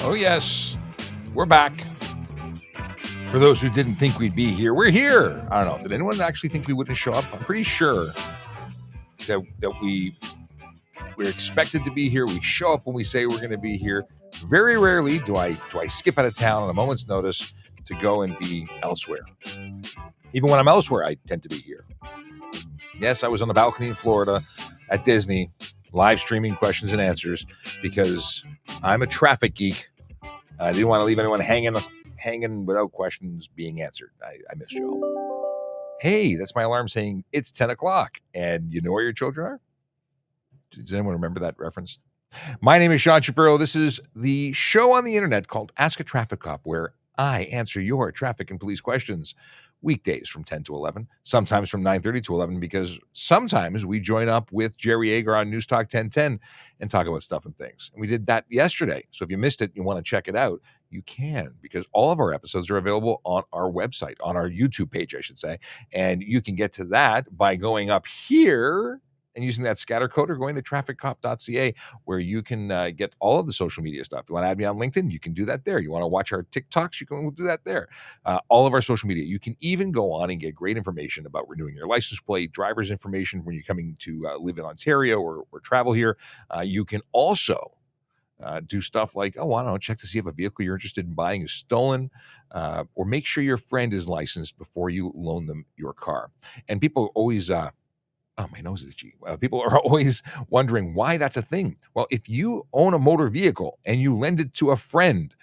Oh, yes, we're back. For those who didn't think we'd be here, we're here. I don't know. Did anyone actually think we wouldn't show up? I'm pretty sure that we're expected to be here. We show up when we say we're going to be here. Very rarely do I skip out of town on a moment's notice to go and be elsewhere. Even when I'm elsewhere, I tend to be here. Yes, I was on the balcony in Florida at Disney, live streaming questions and answers because I'm a traffic geek. I didn't want to leave anyone hanging without questions being answered. I missed you all. Hey, that's my alarm saying it's 10 o'clock. And you know where your children are? Does anyone remember that reference? My name is Sean Shapiro. This is the show on the internet called Ask a Traffic Cop, where I answer your traffic and police questions weekdays from 10 to 11, sometimes from 9:30 to 11, because sometimes we join up with Jerry Ager on News Talk 1010 and talk about stuff and things. And we did that yesterday. So if you missed it and you want to check it out, you can, because all of our episodes are available on our website, on our YouTube page, I should say. And you can get to that by going up here and using that scatter code or going to trafficcop.ca, where you can get all of the social media stuff. You want to add me on LinkedIn? You can do that there. You want to watch our TikToks? You can do that there. All of our social media. You can even go on and get great information about renewing your license plate, driver's information when you're coming to live in Ontario or travel here. You can also do stuff like, I don't know, check to see if a vehicle you're interested in buying is stolen, or make sure your friend is licensed before you loan them your car. And people always... oh, my nose is itchy. People are always wondering why that's a thing. Well, if you own a motor vehicle and you lend it to a friend,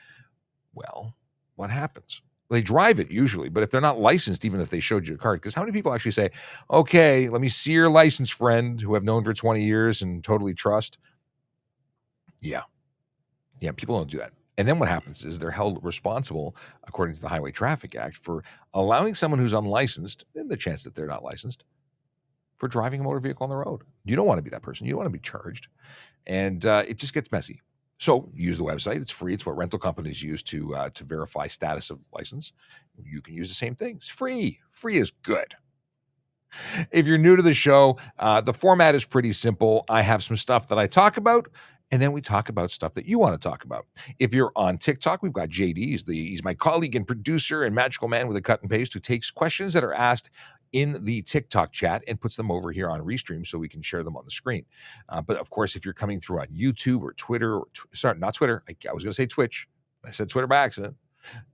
well, what happens? They drive it usually, but if they're not licensed, even if they showed you a card, because how many people actually say, okay, let me see your license, friend, who I've known for 20 years and totally trust? Yeah, people don't do that. And then what happens is they're held responsible, according to the Highway Traffic Act, for allowing someone who's unlicensed, and the chance that they're not licensed, for driving a motor vehicle on the road. You don't want to be that person. You don't want to be charged. And it just gets messy. So use the website. It's free. It's what rental companies use to verify status of license. You can use the same thing. It's free. Free is good. If you're new to the show, the format is pretty simple. I have some stuff that I talk about, and then we talk about stuff that you want to talk about. If you're on TikTok, we've got JD. He's my colleague and producer and magical man with a cut and paste who takes questions that are asked in the TikTok chat and puts them over here on Restream so we can share them on the screen. But of course, if you're coming through on YouTube or Twitter, sorry, not Twitter. I was going to say Twitch. I said Twitter by accident.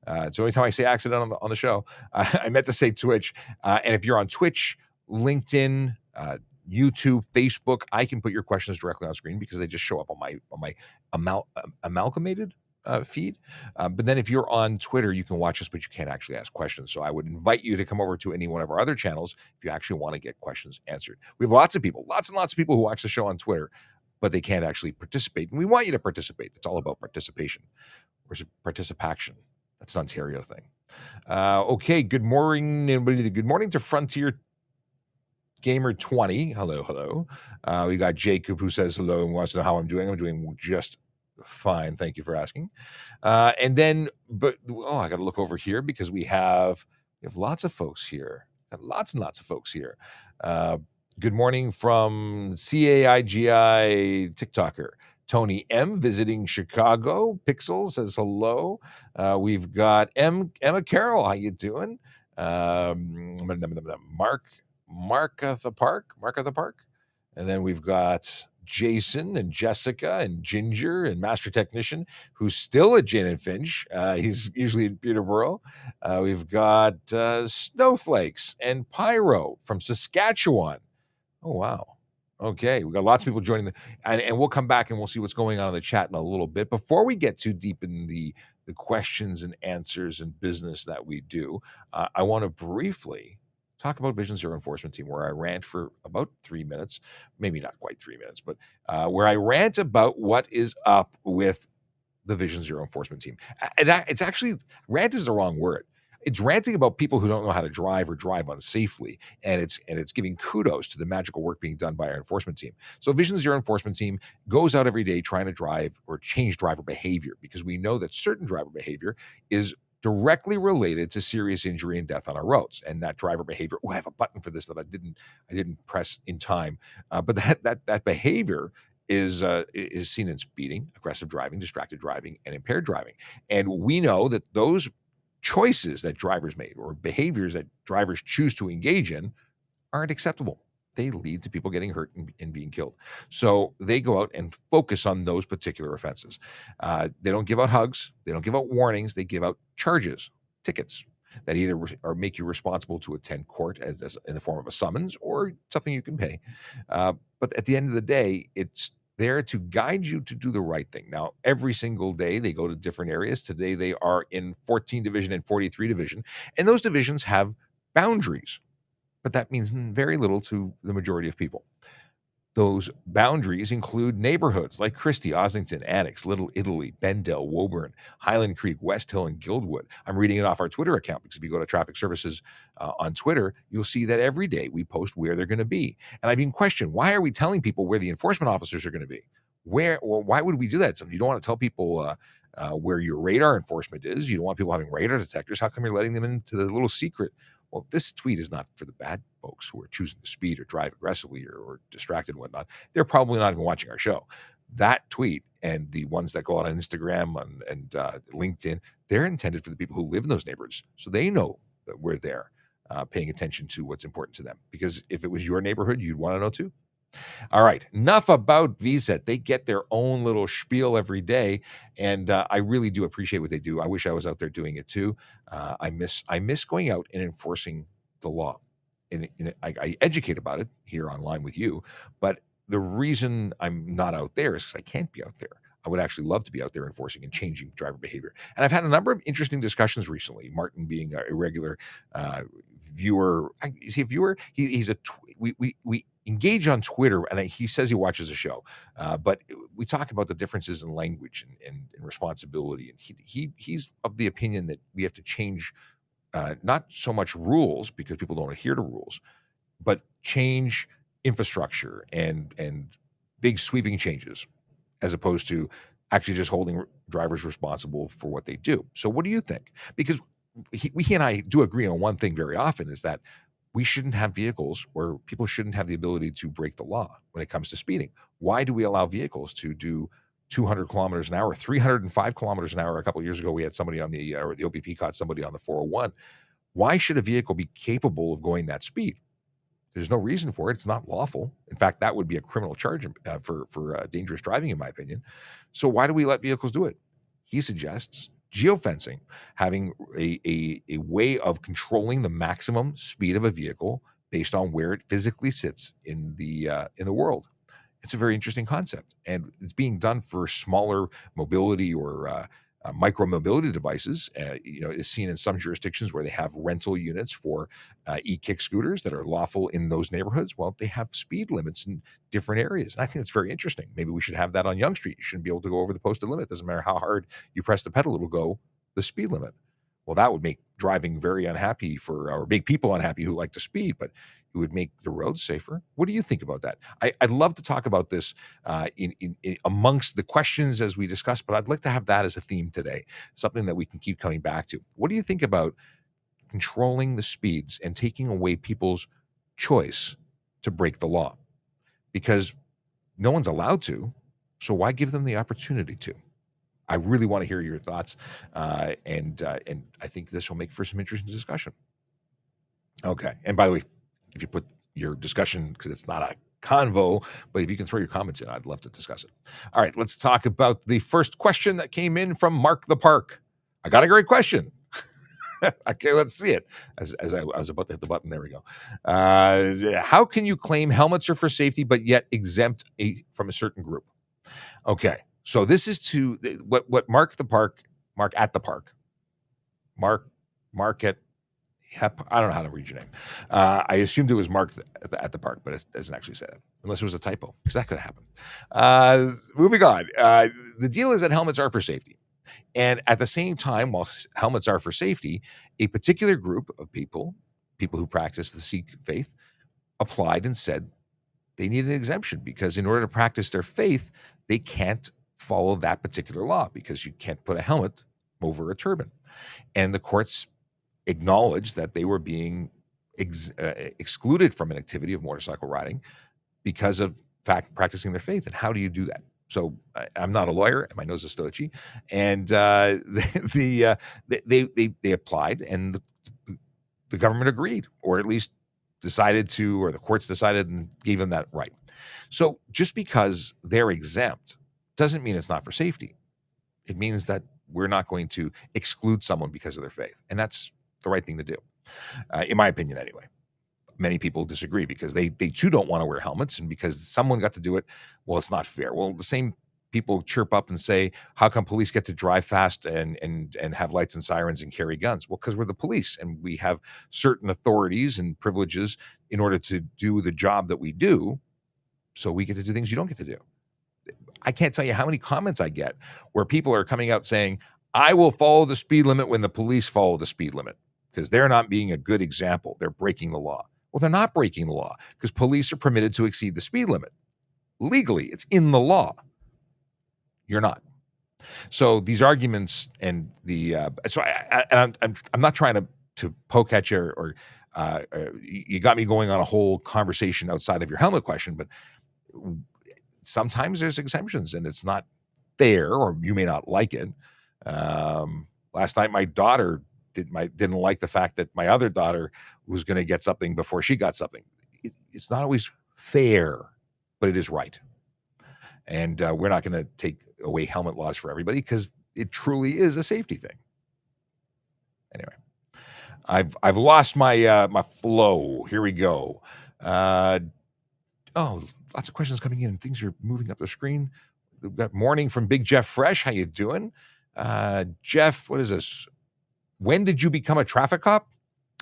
It's the only time I say accident on the show. I meant to say Twitch. And if you're on Twitch, LinkedIn, YouTube, Facebook, I can put your questions directly on screen because they just show up on my amalgamated feed. But then if you're on Twitter, you can watch us, but you can't actually ask questions. So I would invite you to come over to any one of our other channels if you actually want to get questions answered. We have lots and lots of people who watch the show on Twitter, but they can't actually participate. And we want you to participate. It's all about participation. Or is it participation? That's an Ontario thing. Okay, good morning, everybody. Good morning to Frontier Gamer 20. Hello. We got Jacob who says hello and wants to know how I'm doing. I'm doing just fine. Thank you for asking. And then, I got to look over here because we have lots of folks here. Got lots and lots of folks here. Good morning from CAIGI TikToker. Tony M visiting Chicago. Pixel says hello. We've got Emma Carroll. How you doing? Mark at the Park. And then we've got Jason and Jessica and Ginger and Master Technician, who's still at Gin and Finch. He's usually in Peterborough. We've got Snowflakes and Pyro from Saskatchewan. Oh, wow. Okay, we've got lots of people joining, and we'll come back and we'll see what's going on in the chat in a little bit. Before we get too deep in the questions and answers and business that we do, I want to briefly talk about Vision Zero Enforcement Team, where I rant for about 3 minutes, maybe not quite 3 minutes, but where I rant about what is up with the Vision Zero Enforcement Team. And it's actually, rant is the wrong word. It's ranting about people who don't know how to drive or drive unsafely, and it's giving kudos to the magical work being done by our enforcement team. So Vision Zero Enforcement Team goes out every day trying to drive or change driver behavior, because we know that certain driver behavior is directly related to serious injury and death on our roads. And that driver behavior, I have a button for this that I didn't press in time, but that behavior is seen in speeding, aggressive driving, distracted driving, and impaired driving. And we know that those choices that drivers made or behaviors that drivers choose to engage in aren't acceptable. They lead to people getting hurt and being killed. So they go out and focus on those particular offenses. They don't give out hugs. They don't give out warnings. They give out charges, tickets that either or make you responsible to attend court as in the form of a summons or something you can pay. But at the end of the day, it's there to guide you to do the right thing. Now, every single day they go to different areas. Today they are in 14 Division and 43 Division, and those divisions have boundaries, but that means very little to the majority of people. Those boundaries include neighborhoods like Christie, Ossington, Annex, Little Italy, Bendel, Woburn, Highland Creek, West Hill, and Guildwood. I'm reading it off our Twitter account because if you go to Traffic Services on Twitter, you'll see that every day we post where they're going to be. And I've been questioned, why are we telling people where the enforcement officers are going to be? Why would we do that? So you don't want to tell people where your radar enforcement is. You don't want people having radar detectors. How come you're letting them into the little secret? Well, this tweet is not for the bad folks who are choosing to speed or drive aggressively or distracted and whatnot. They're probably not even watching our show. That tweet and the ones that go out on Instagram and LinkedIn, they're intended for the people who live in those neighborhoods. So they know that we're there paying attention to what's important to them. Because if it was your neighborhood, you'd want to know too. All right, enough about VSET. They get their own little spiel every day, and I really do appreciate what they do. I wish I was out there doing it too. I miss going out and enforcing the law. I educate about it here online with you, but the reason I'm not out there is because I can't be out there. I would actually love to be out there enforcing and changing driver behavior. And I've had a number of interesting discussions recently. Martin being a regular viewer. Is he a viewer? He's a we engage on Twitter, and he says he watches the show, but we talk about the differences in language and responsibility. And he's of the opinion that we have to change not so much rules because people don't adhere to rules, but change infrastructure and big sweeping changes, as opposed to actually just holding drivers responsible for what they do. So what do you think? Because he and I do agree on one thing very often, is that we shouldn't have vehicles, or people shouldn't have the ability to break the law when it comes to speeding. Why do we allow vehicles to do 200 kilometers an hour, 305 kilometers an hour? A couple of years ago, we had somebody on the OPP caught somebody on the 401. Why should a vehicle be capable of going that speed? There's no reason for it. It's not lawful. In fact, that would be a criminal charge for dangerous driving, in my opinion. So why do we let vehicles do it? He suggests geofencing, having a way of controlling the maximum speed of a vehicle based on where it physically sits in the world. It's a very interesting concept, and it's being done for smaller mobility or micro mobility devices. Is seen in some jurisdictions where they have rental units for e-kick scooters that are lawful in those neighborhoods. Well, they have speed limits in different areas, and I think it's very interesting. Maybe we should have that on Yonge Street. You shouldn't be able to go over the posted limit. Doesn't matter how hard you press the pedal, it'll go the speed limit. Well, that would make driving very unhappy or make people unhappy who like to speed, but it would make the roads safer. What do you think about that? I'd love to talk about this in amongst the questions as we discuss, but I'd like to have that as a theme today, something that we can keep coming back to. What do you think about controlling the speeds and taking away people's choice to break the law? Because no one's allowed to, so why give them the opportunity to? I really want to hear your thoughts, and I think this will make for some interesting discussion. Okay, and by the way, if you put your discussion, because it's not a convo, but if you can throw your comments in, I'd love to discuss it. All right, let's talk about the first question that came in from Mark the Park. I got a great question. Okay, let's see it. As I was about to hit the button, there we go. How can you claim helmets are for safety, but yet exempt from a certain group? Okay, so this is to what Mark at the Park, I don't know how to read your name. I assumed it was Mark at the Park, but it doesn't actually say that, unless it was a typo, because that could happen. Moving on. The deal is that helmets are for safety. And at the same time, while helmets are for safety, a particular group of people who practice the Sikh faith, applied and said they need an exemption because in order to practice their faith, they can't follow that particular law because you can't put a helmet over a turban. And the courts acknowledged that they were being excluded from an activity of motorcycle riding because of practicing their faith. And how do you do that? So I'm not a lawyer, and my nose is still itchy. And they applied, and the government agreed, or at least decided to, or the courts decided and gave them that right. So just because they're exempt doesn't mean it's not for safety. It means that we're not going to exclude someone because of their faith, and that's the right thing to do, in my opinion, anyway. Many people disagree because they too don't want to wear helmets, and because someone got to do it, well, it's not fair. Well, the same people chirp up and say, how come police get to drive fast and have lights and sirens and carry guns? Well, because we're the police and we have certain authorities and privileges in order to do the job that we do. So we get to do things you don't get to do. I can't tell you how many comments I get where people are coming out saying, I will follow the speed limit when the police follow the speed limit, because they're not being a good example. They're breaking the law. Well, they're not breaking the law, because police are permitted to exceed the speed limit. Legally, it's in the law. You're not. So these arguments and I'm not trying to poke at you, or you got me going on a whole conversation outside of your helmet question, but sometimes there's exemptions and it's not fair, or you may not like it. Last night, my daughter didn't like the fact that my other daughter was going to get something before she got something. It's not always fair, but it is right. And we're not going to take away helmet laws for everybody, because it truly is a safety thing. Anyway, I've lost my my flow. Here we go. Lots of questions coming in. Things are moving up the screen. We've got morning from Big Jeff Fresh. How you doing? Jeff, what is this? When did you become a traffic cop?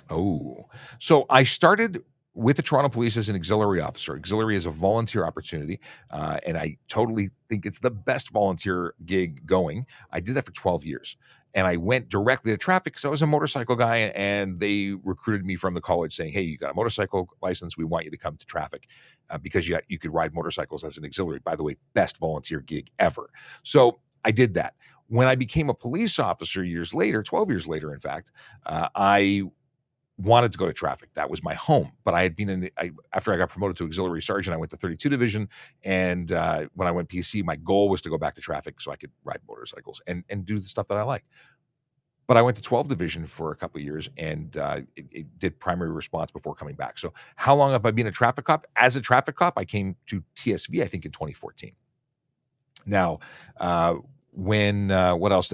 Oh, so I started with the Toronto Police as an auxiliary officer. Auxiliary is a volunteer opportunity, and I totally think it's the best volunteer gig going. I did that for 12 years, and I went directly to traffic because I was a motorcycle guy, and they recruited me from the college saying, hey, you got a motorcycle license. We want you to come to traffic because you could ride motorcycles as an auxiliary. By the way, best volunteer gig ever. So I did that. When I became a police officer years later, 12 years later, in fact, I wanted to go to traffic. That was my home. But I had been after I got promoted to auxiliary sergeant, I went to 32 Division. And when I went PC, my goal was to go back to traffic so I could ride motorcycles and do the stuff that I like. But I went to 12 Division for a couple of years, and it did primary response before coming back. So how long have I been a traffic cop? As a traffic cop, I came to TSV, I think, in 2014. Now, what else?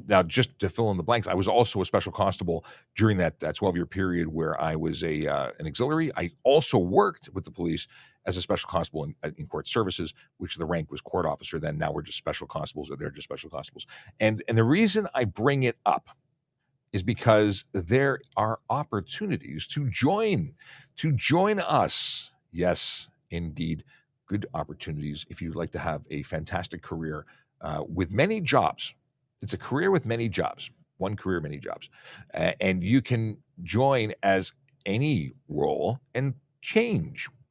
Now, just to fill in the blanks, I was also a special constable during that 12-year period where I was an auxiliary. I also worked with the police as a special constable in court services, which the rank was court officer then. Now we're just special constables, or they're just special constables. And the reason I bring it up is because there are opportunities to join us. Yes, indeed, good opportunities if you'd like to have a fantastic career with many jobs. It's a career with many jobs, one career, many jobs. And you can join as any role and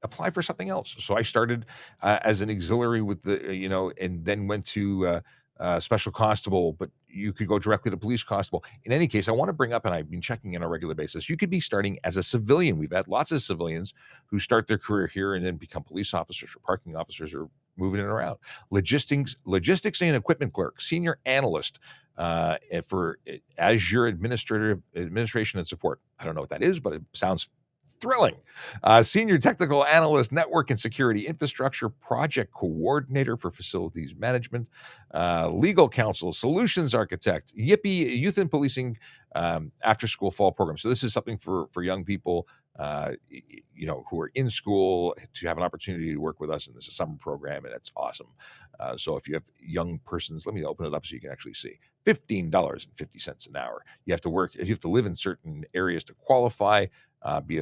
apply for something else. So I started as an auxiliary with and then went to special constable, but you could go directly to police constable. In any case, I want to bring up, and I've been checking in on a regular basis, you could be starting as a civilian. We've had lots of civilians who start their career here and then become police officers or parking officers or moving it around. Logistics and equipment clerk, senior analyst for Azure administration and support. I don't know what that is, but it sounds thrilling. Senior technical analyst, network and security infrastructure, project coordinator for facilities management, legal counsel, solutions architect, Yippee youth and policing after school fall program. So this is something for young people, who are in school to have an opportunity to work with us. And this is a summer program, and it's awesome. So if you have young persons, let me open it up so you can actually see. $15.50 an hour. You have to live in certain areas to qualify. Be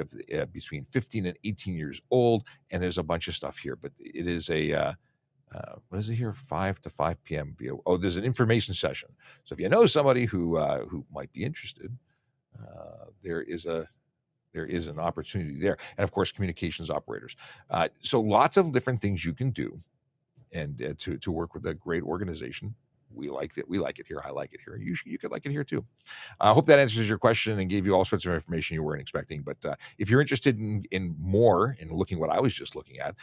between 15 and 18 years old, and there's a bunch of stuff here. But it is what is it here? 5 to 5 p.m. There's an information session. So if you know somebody who might be interested, there is an opportunity there, and of course, communications operators. So lots of different things you can do, and to work with a great organization we liked it. We like it here. I like it here. You could like it here too. I hope that answers your question and gave you all sorts of information you weren't expecting. But if you're interested in more in looking what I was just looking at,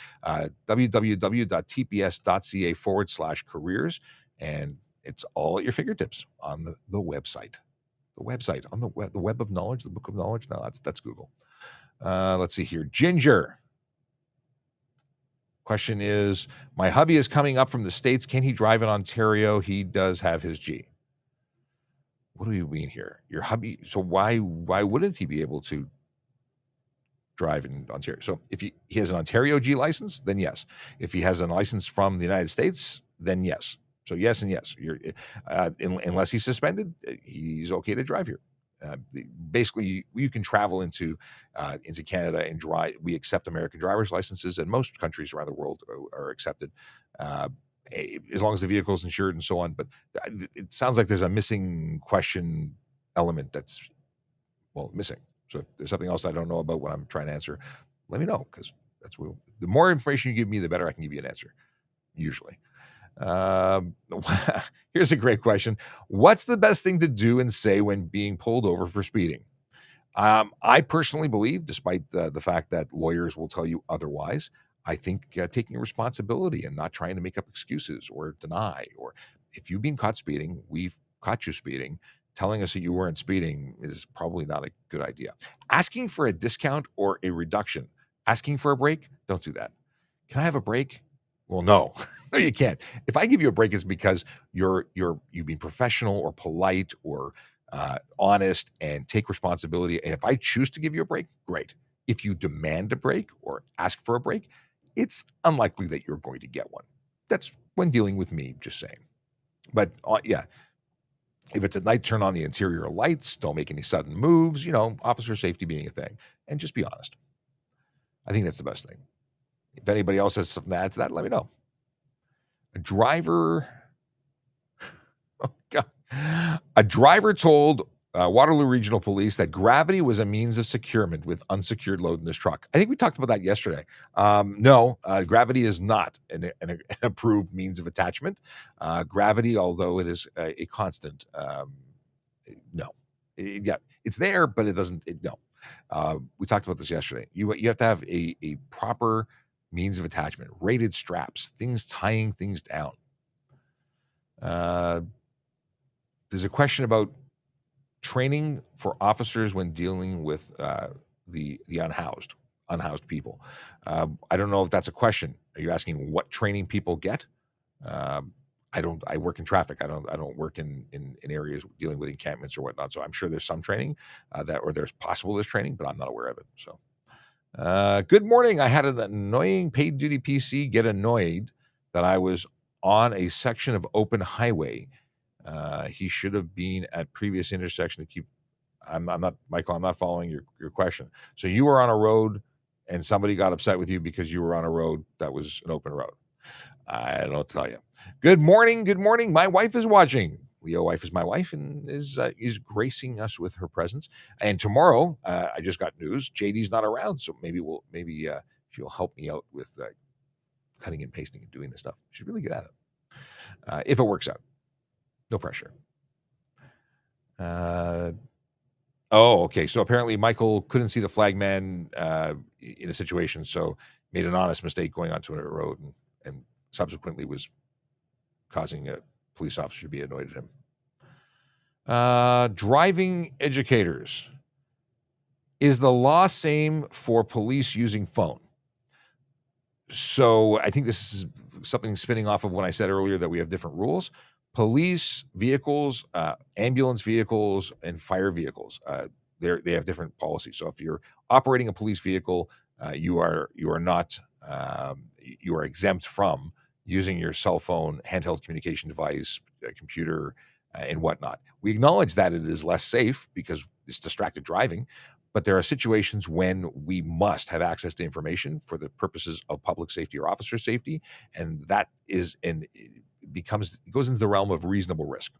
www.tps.ca/careers, and it's all at your fingertips on the website. The website on the web of knowledge, the book of knowledge. No, that's Google. Let's see here. Ginger. Question is, my hubby is coming up from the States. Can he drive in Ontario? He does have his G. What do you mean here? Your hubby. So why wouldn't he be able to drive in Ontario? So if he has an Ontario G license, then yes. If he has a license from the United States, then yes. So yes and yes. Unless he's suspended, he's okay to drive here. Basically, you can travel into Canada and drive. We accept American driver's licenses, and most countries around the world are accepted, as long as the vehicle is insured and so on. But it sounds like there's a missing question element that's missing. So if there's something else I don't know about what I'm trying to answer, let me know, because that's what, the more information you give me, the better I can give you an answer, usually. Here's a great question. What's the best thing to do and say when being pulled over for speeding? I personally believe, despite the fact that lawyers will tell you otherwise, I think taking responsibility and not trying to make up excuses or deny, or if you've been caught speeding, we've caught you speeding, telling us that you weren't speeding is probably not a good idea. Asking for a discount or a reduction, asking for a break, don't do that. Can I have a break? Well, no, no, you can't. If I give you a break, it's because you've been professional or polite or honest and take responsibility. And if I choose to give you a break, great. If you demand a break or ask for a break, it's unlikely that you're going to get one. That's when dealing with me, just saying. But yeah, if it's at night, turn on the interior lights. Don't make any sudden moves. Officer safety being a thing, and just be honest. I think that's the best thing. If anybody else has something to add to that, let me know. A driver told Waterloo Regional Police that gravity was a means of securement with unsecured load in his truck. I think we talked about that yesterday. No, gravity is not an approved means of attachment. Gravity, although it is a constant, no. Yeah, it's there, but it doesn't. No. We talked about this yesterday. You have to have a proper means of attachment, rated straps, things tying things down. There's a question about training for officers when dealing with the unhoused people. I don't know if that's a question. Are you asking what training people get? I work in traffic. I don't work in areas dealing with encampments or whatnot. So I'm sure there's some training there's training, but I'm not aware of it. So. Good morning. I had an annoying paid duty PC get annoyed that I was on a section of open highway. He should have been at previous intersection to keep. I'm not, Michael, I'm not following your question. So you were on a road and somebody got upset with you because you were on a road that was an open road. I don't know what to tell you. Good morning. Good morning. My wife is watching. Leo wife is my wife and is gracing us with her presence. And tomorrow, I just got news. JD's not around, so maybe she'll help me out with cutting and pasting and doing this stuff. She's really good at it. If it works out, no pressure. Okay. So apparently Michael couldn't see the flagman in a situation, so made an honest mistake going onto a road and subsequently was causing a police officer to be annoyed at him. Driving educators. Is the law same for police using phone? So I think this is something spinning off of when I said earlier that we have different rules. Police vehicles, ambulance vehicles, and fire vehicles, they have different policies. So if you're operating a police vehicle, you are exempt from using your cell phone, handheld communication device, computer, and whatnot. We acknowledge that it is less safe because it's distracted driving, but there are situations when we must have access to information for the purposes of public safety or officer safety, and that is it goes into the realm of reasonable risk.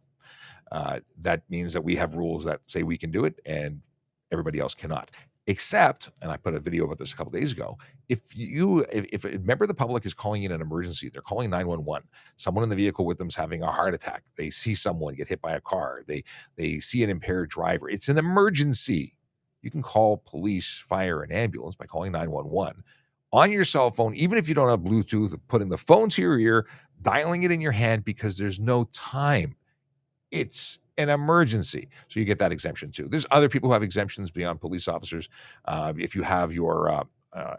That means that we have rules that say we can do it and everybody else cannot. Except, and I put a video about this a couple days ago, if a member of the public is calling in an emergency, they're calling 911. Someone in the vehicle with them is having a heart attack. They see someone get hit by a car. They see an impaired driver. It's an emergency. You can call police, fire, and ambulance by calling 911 on your cell phone, even if you don't have Bluetooth, putting the phone to your ear, dialing it in your hand because there's no time. It's an emergency. So you get that exemption too. There's other people who have exemptions beyond police officers. If you have your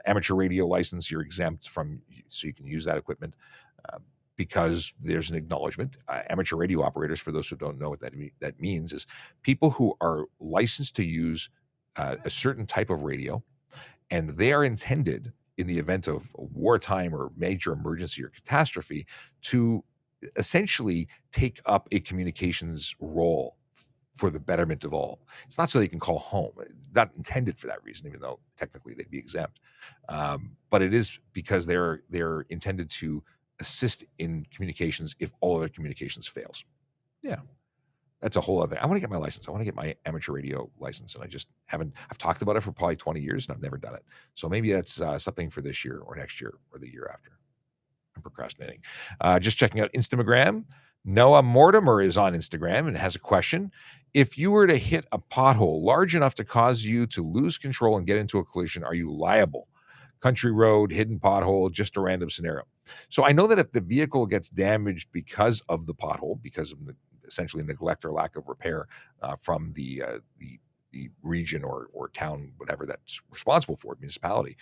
amateur radio license, you're exempt from, so you can use that equipment because there's an acknowledgement. Amateur radio operators, for those who don't know what that means, is people who are licensed to use a certain type of radio, and they are intended in the event of wartime or major emergency or catastrophe to essentially take up a communications role for the betterment of all. It's not so they can call home. Not intended for that reason, even though technically they'd be exempt. But it is because they're intended to assist in communications if all other communications fails. Yeah. That's a whole other. I want to get my license. I want to get my amateur radio license, and I just haven't. I've talked about it for probably 20 years, and I've never done it. So maybe that's something for this year or next year or the year after. I'm procrastinating. Just checking out Instagram. Noah Mortimer is on Instagram and has a question. If you were to hit a pothole large enough to cause you to lose control and get into a collision, are you liable? Country road, hidden pothole, just a random scenario. So I know that if the vehicle gets damaged because of the pothole, because of essentially neglect or lack of repair from the region or town, whatever that's responsible for it, municipality,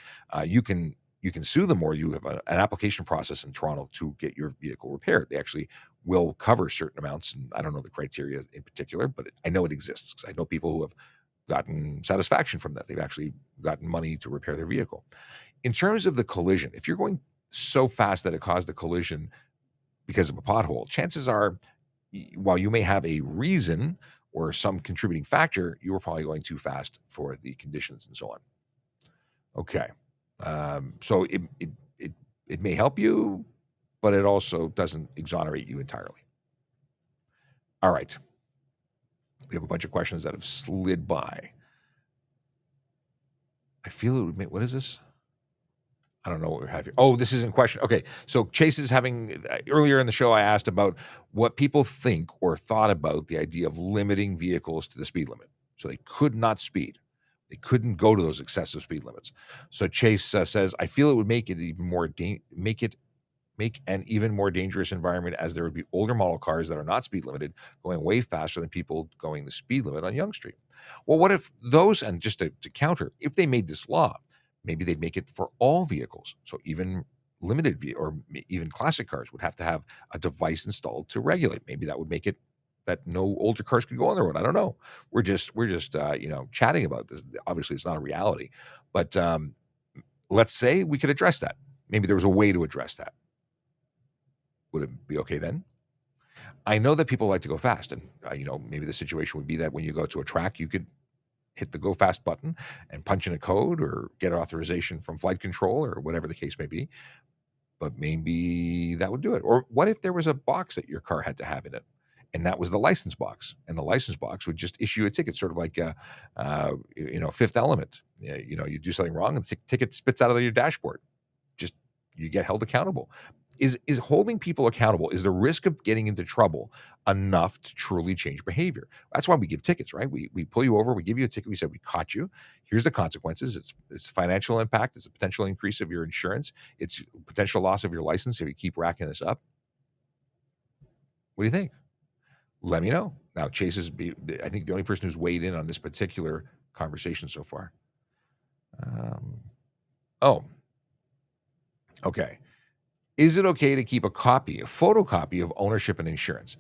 you can sue them, or you have an application process in Toronto to get your vehicle repaired. They actually will cover certain amounts, and I don't know the criteria in particular, but I know it exists because I know people who have gotten satisfaction from that. They've actually gotten money to repair their vehicle. In terms of the collision, if you're going so fast that it caused a collision because of a pothole, chances are, while you may have a reason or some contributing factor, you were probably going too fast for the conditions and so on. Okay. So it may help you, but it also doesn't exonerate you entirely. All right. We have a bunch of questions that have slid by. I feel it would make, what is this? I don't know what we have here. Oh, this isn't question. Okay. So Chase is having, earlier in the show, I asked about what people think or thought about the idea of limiting vehicles to the speed limit. So they could not speed. They couldn't go to those excessive speed limits. So Chase says, I feel it would make it even more, make an even more dangerous environment, as there would be older model cars that are not speed limited going way faster than people going the speed limit on Yonge Street. Well, what if those, and just to counter, if they made this law, maybe they'd make it for all vehicles. So even limited or even classic cars would have to have a device installed to regulate. Maybe that would make it that no older cars could go on the road. I don't know. We're just chatting about this. Obviously, it's not a reality, but let's say we could address that. Maybe there was a way to address that. Would it be okay then? I know that people like to go fast, and maybe the situation would be that when you go to a track, you could hit the go fast button and punch in a code or get authorization from flight control or whatever the case may be. But maybe that would do it. Or what if there was a box that your car had to have in it, and that was the license box, and the license box would just issue a ticket, sort of like Fifth Element. You do something wrong and the ticket spits out of your dashboard. Just, you get held accountable. Is holding people accountable, is the risk of getting into trouble enough to truly change behavior? That's why we give tickets, right? We pull you over, we give you a ticket, we say, we caught you. Here's the consequences. It's financial impact. It's a potential increase of your insurance. It's potential loss of your license if you keep racking this up. What do you think? Let me know. Now, Chase is, I think, the only person who's weighed in on this particular conversation so far. Okay. Is it okay to keep a photocopy of ownership and insurance?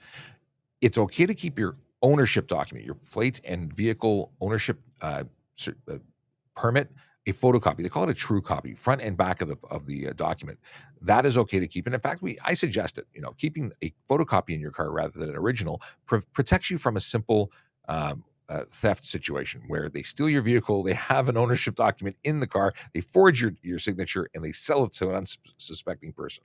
It's okay to keep your ownership document, your plate and vehicle ownership permit, a photocopy. They call it a true copy, front and back of the document. That is okay to keep. And in fact, I suggest it. Keeping a photocopy in your car rather than an original protects you from a simple theft situation where they steal your vehicle, they have an ownership document in the car, they forge your signature, and they sell it to an unsuspecting person.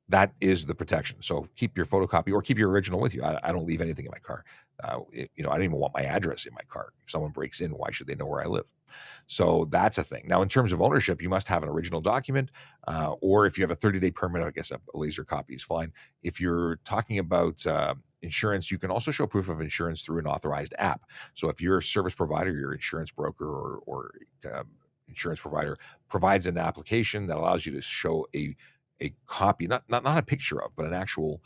That is the protection. So keep your photocopy or keep your original with you. I don't leave anything in my car. I don't even want my address in my car. If someone breaks in, why should they know where I live? So that's a thing. Now, in terms of ownership, you must have an original document, or if you have a 30-day permit, I guess a laser copy is fine. If you're talking about insurance, you can also show proof of insurance through an authorized app. So if your service provider, your insurance broker, or insurance provider provides an application that allows you to show a copy, not a picture of, but an actual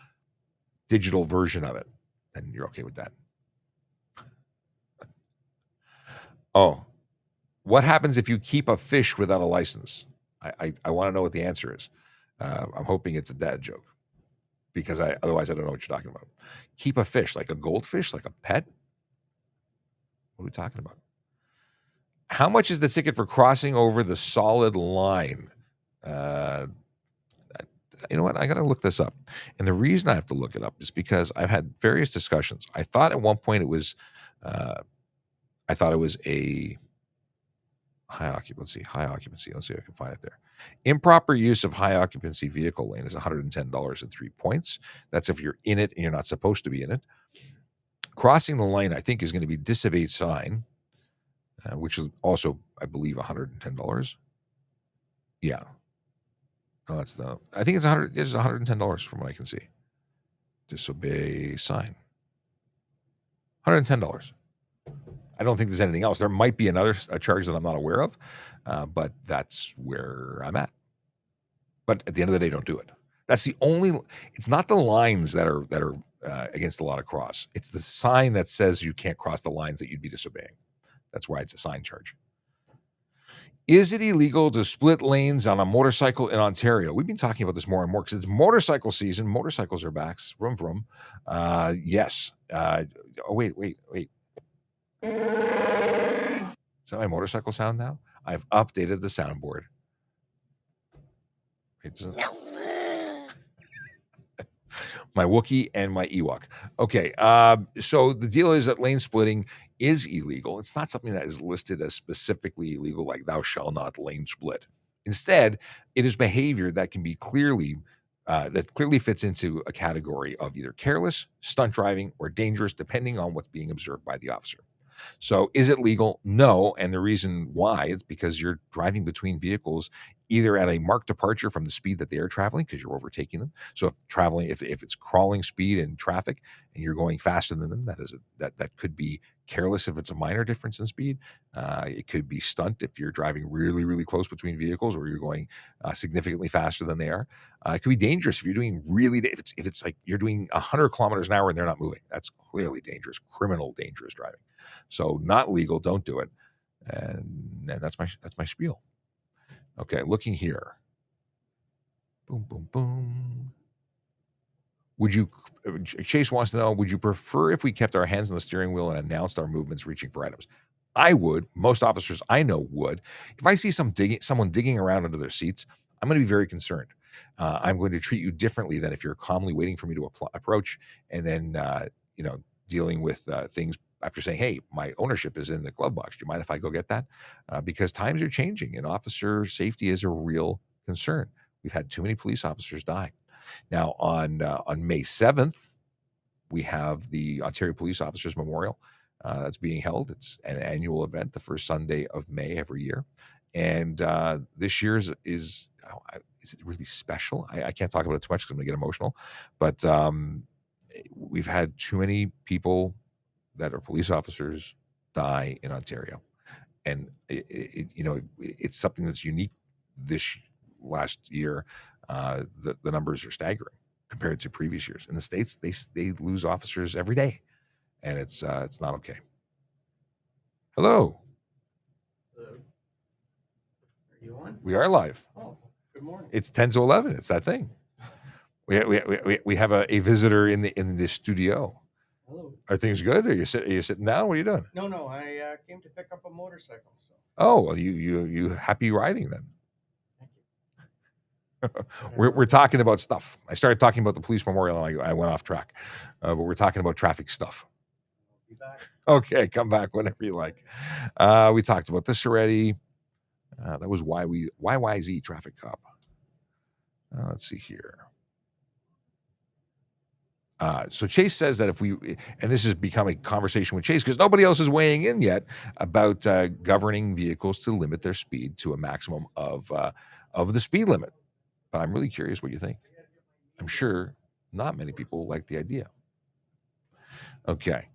digital version of it, then you're okay with that. Oh, what happens if you keep a fish without a license? I want to know what the answer is. I'm hoping it's a dad joke because otherwise I don't know what you're talking about. Keep a fish, like a goldfish, like a pet? What are we talking about? How much is the ticket for crossing over the solid line? You know what? I got to look this up. And the reason I have to look it up is because I've had various discussions. I thought at one point it was a high occupancy. Let's see if I can find it there. Improper use of high occupancy vehicle lane is $110 and 3 points. That's if you're in it and you're not supposed to be in it. Crossing the line, I think, is going to be disobeyed sign, which is also, I believe, $110. Yeah. No, I think it's $110 from what I can see. Disobey sign. $110. I don't think there's anything else. There might be a charge that I'm not aware of, but that's where I'm at. But at the end of the day, don't do it. That's the only. It's not the lines that are against the law to cross. It's the sign that says you can't cross the lines that you'd be disobeying. That's why it's a sign charge. Is it illegal to split lanes on a motorcycle in Ontario? We've been talking about this more and more because it's motorcycle season. Motorcycles are back. Vroom, vroom. Yes. Wait. Is that my motorcycle sound now? I've updated the soundboard. My Wookiee and my Ewok. Okay, so the deal is that lane splitting is illegal. It's not something that is listed as specifically illegal, like thou shalt not lane split. Instead, it is behavior that can be clearly fits into a category of either careless, stunt driving, or dangerous, depending on what's being observed by the officer. So is it legal? No. And the reason why is because you're driving between vehicles either at a marked departure from the speed that they are traveling because you're overtaking them. So if it's crawling speed in traffic and you're going faster than them, that could be careless if it's a minor difference in speed. It could be stunt if you're driving really, really close between vehicles or you're going significantly faster than they are. It could be dangerous if you're doing if it's like you're doing 100 kilometers an hour and they're not moving. That's clearly dangerous, criminal dangerous driving. So not legal, don't do it. And that's my spiel. Okay, looking here. Boom, boom, boom. Chase wants to know, would you prefer if we kept our hands on the steering wheel and announced our movements reaching for items? I would. Most officers I know would. If I see someone digging around under their seats, I'm going to be very concerned. I'm going to treat you differently than if you're calmly waiting for me to approach and then, dealing with things after saying, hey, my ownership is in the glove box. Do you mind if I go get that? Because times are changing and officer safety is a real concern. We've had too many police officers die. Now, on May 7th, we have the Ontario Police Officers Memorial that's being held. It's an annual event, the first Sunday of May every year. And this year's is it really special? I can't talk about it too much because I'm going to get emotional. But we've had too many people that are police officers die in Ontario. And, it's something that's unique this last year. The numbers are staggering compared to previous years. In the States, they lose officers every day, and it's not okay. Hello. Hello. Are you on? We are live. Oh, good morning. It's 10 to 11. It's that thing. We have a visitor in the studio. Hello. Are things good? Are you sitting down? What are you doing? No. I came to pick up a motorcycle. So. Oh, well, you happy riding then? Thank you. We're talking about stuff. I started talking about the police memorial and I went off track, but we're talking about traffic stuff. I'll be back. Okay, come back whenever you like. We talked about this already. That was YYZ traffic cop. Let's see here. So Chase says that if we, and this has become a conversation with Chase because nobody else is weighing in yet about governing vehicles to limit their speed to a maximum of the speed limit. But I'm really curious what you think. I'm sure not many people like the idea. Okay.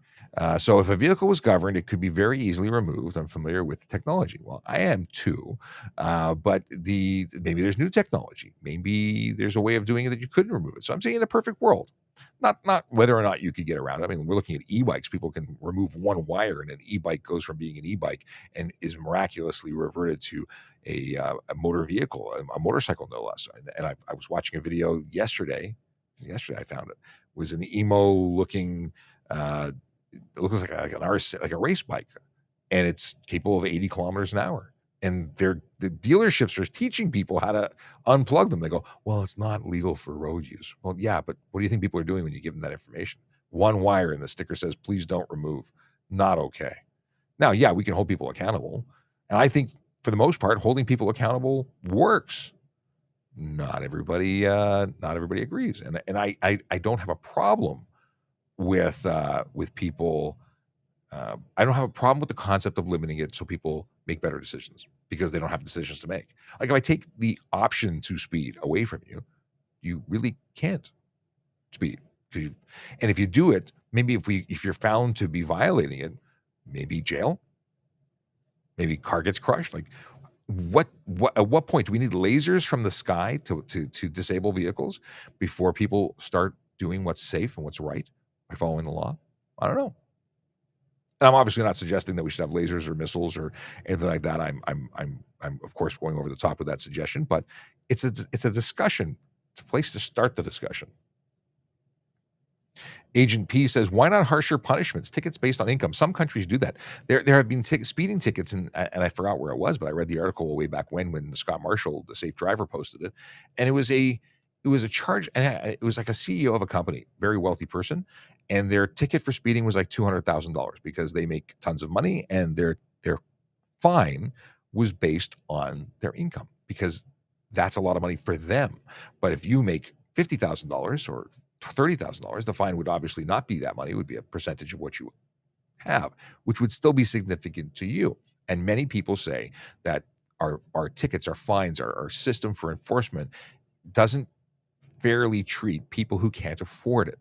So if a vehicle was governed, it could be very easily removed. I'm familiar with the technology. Well, I am too. But maybe there's new technology. Maybe there's a way of doing it that you couldn't remove it. So I'm saying in a perfect world, not whether or not you could get around it. I mean, we're looking at e-bikes. People can remove one wire, and an e-bike goes from being an e-bike and is miraculously reverted to a motor vehicle, a motorcycle, no less. And I was watching a video yesterday. Yesterday, I found it was an emo-looking. It looks like an RC, like a race bike, and it's capable of 80 kilometers an hour. And the dealerships are teaching people how to unplug them. They go, well, it's not legal for road use. Well, yeah, but what do you think people are doing when you give them that information? One wire, and the sticker says, please don't remove. Not okay. Now, yeah, we can hold people accountable. And I think for the most part, holding people accountable works. Not everybody agrees. And I don't have a problem with people. I don't have a problem with the concept of limiting it so people make better decisions because they don't have decisions to make. Like if I take the option to speed away from you, you really can't speed. And if you do it, maybe if you're found to be violating it, maybe jail, maybe car gets crushed. Like what at what point do we need lasers from the sky to disable vehicles before people start doing what's safe and what's right by following the law? I don't know. And I'm obviously not suggesting that we should have lasers or missiles or anything like that. I'm of course going over the top with that suggestion, but it's a discussion. It's a place to start the discussion. Agent P says, why not harsher punishments? Tickets based on income. Some countries do that. There have been speeding tickets, and I forgot where it was, but I read the article way back when Scott Marshall, the safe driver, posted it, and it was a charge, and it was like a CEO of a company, very wealthy person, and their ticket for speeding was like $200,000 because they make tons of money, and their fine was based on their income because that's a lot of money for them. But if you make $50,000 or $30,000, the fine would obviously not be that money. It would be a percentage of what you have, which would still be significant to you. And many people say that our tickets, our fines, our system for enforcement doesn't fairly treat people who can't afford it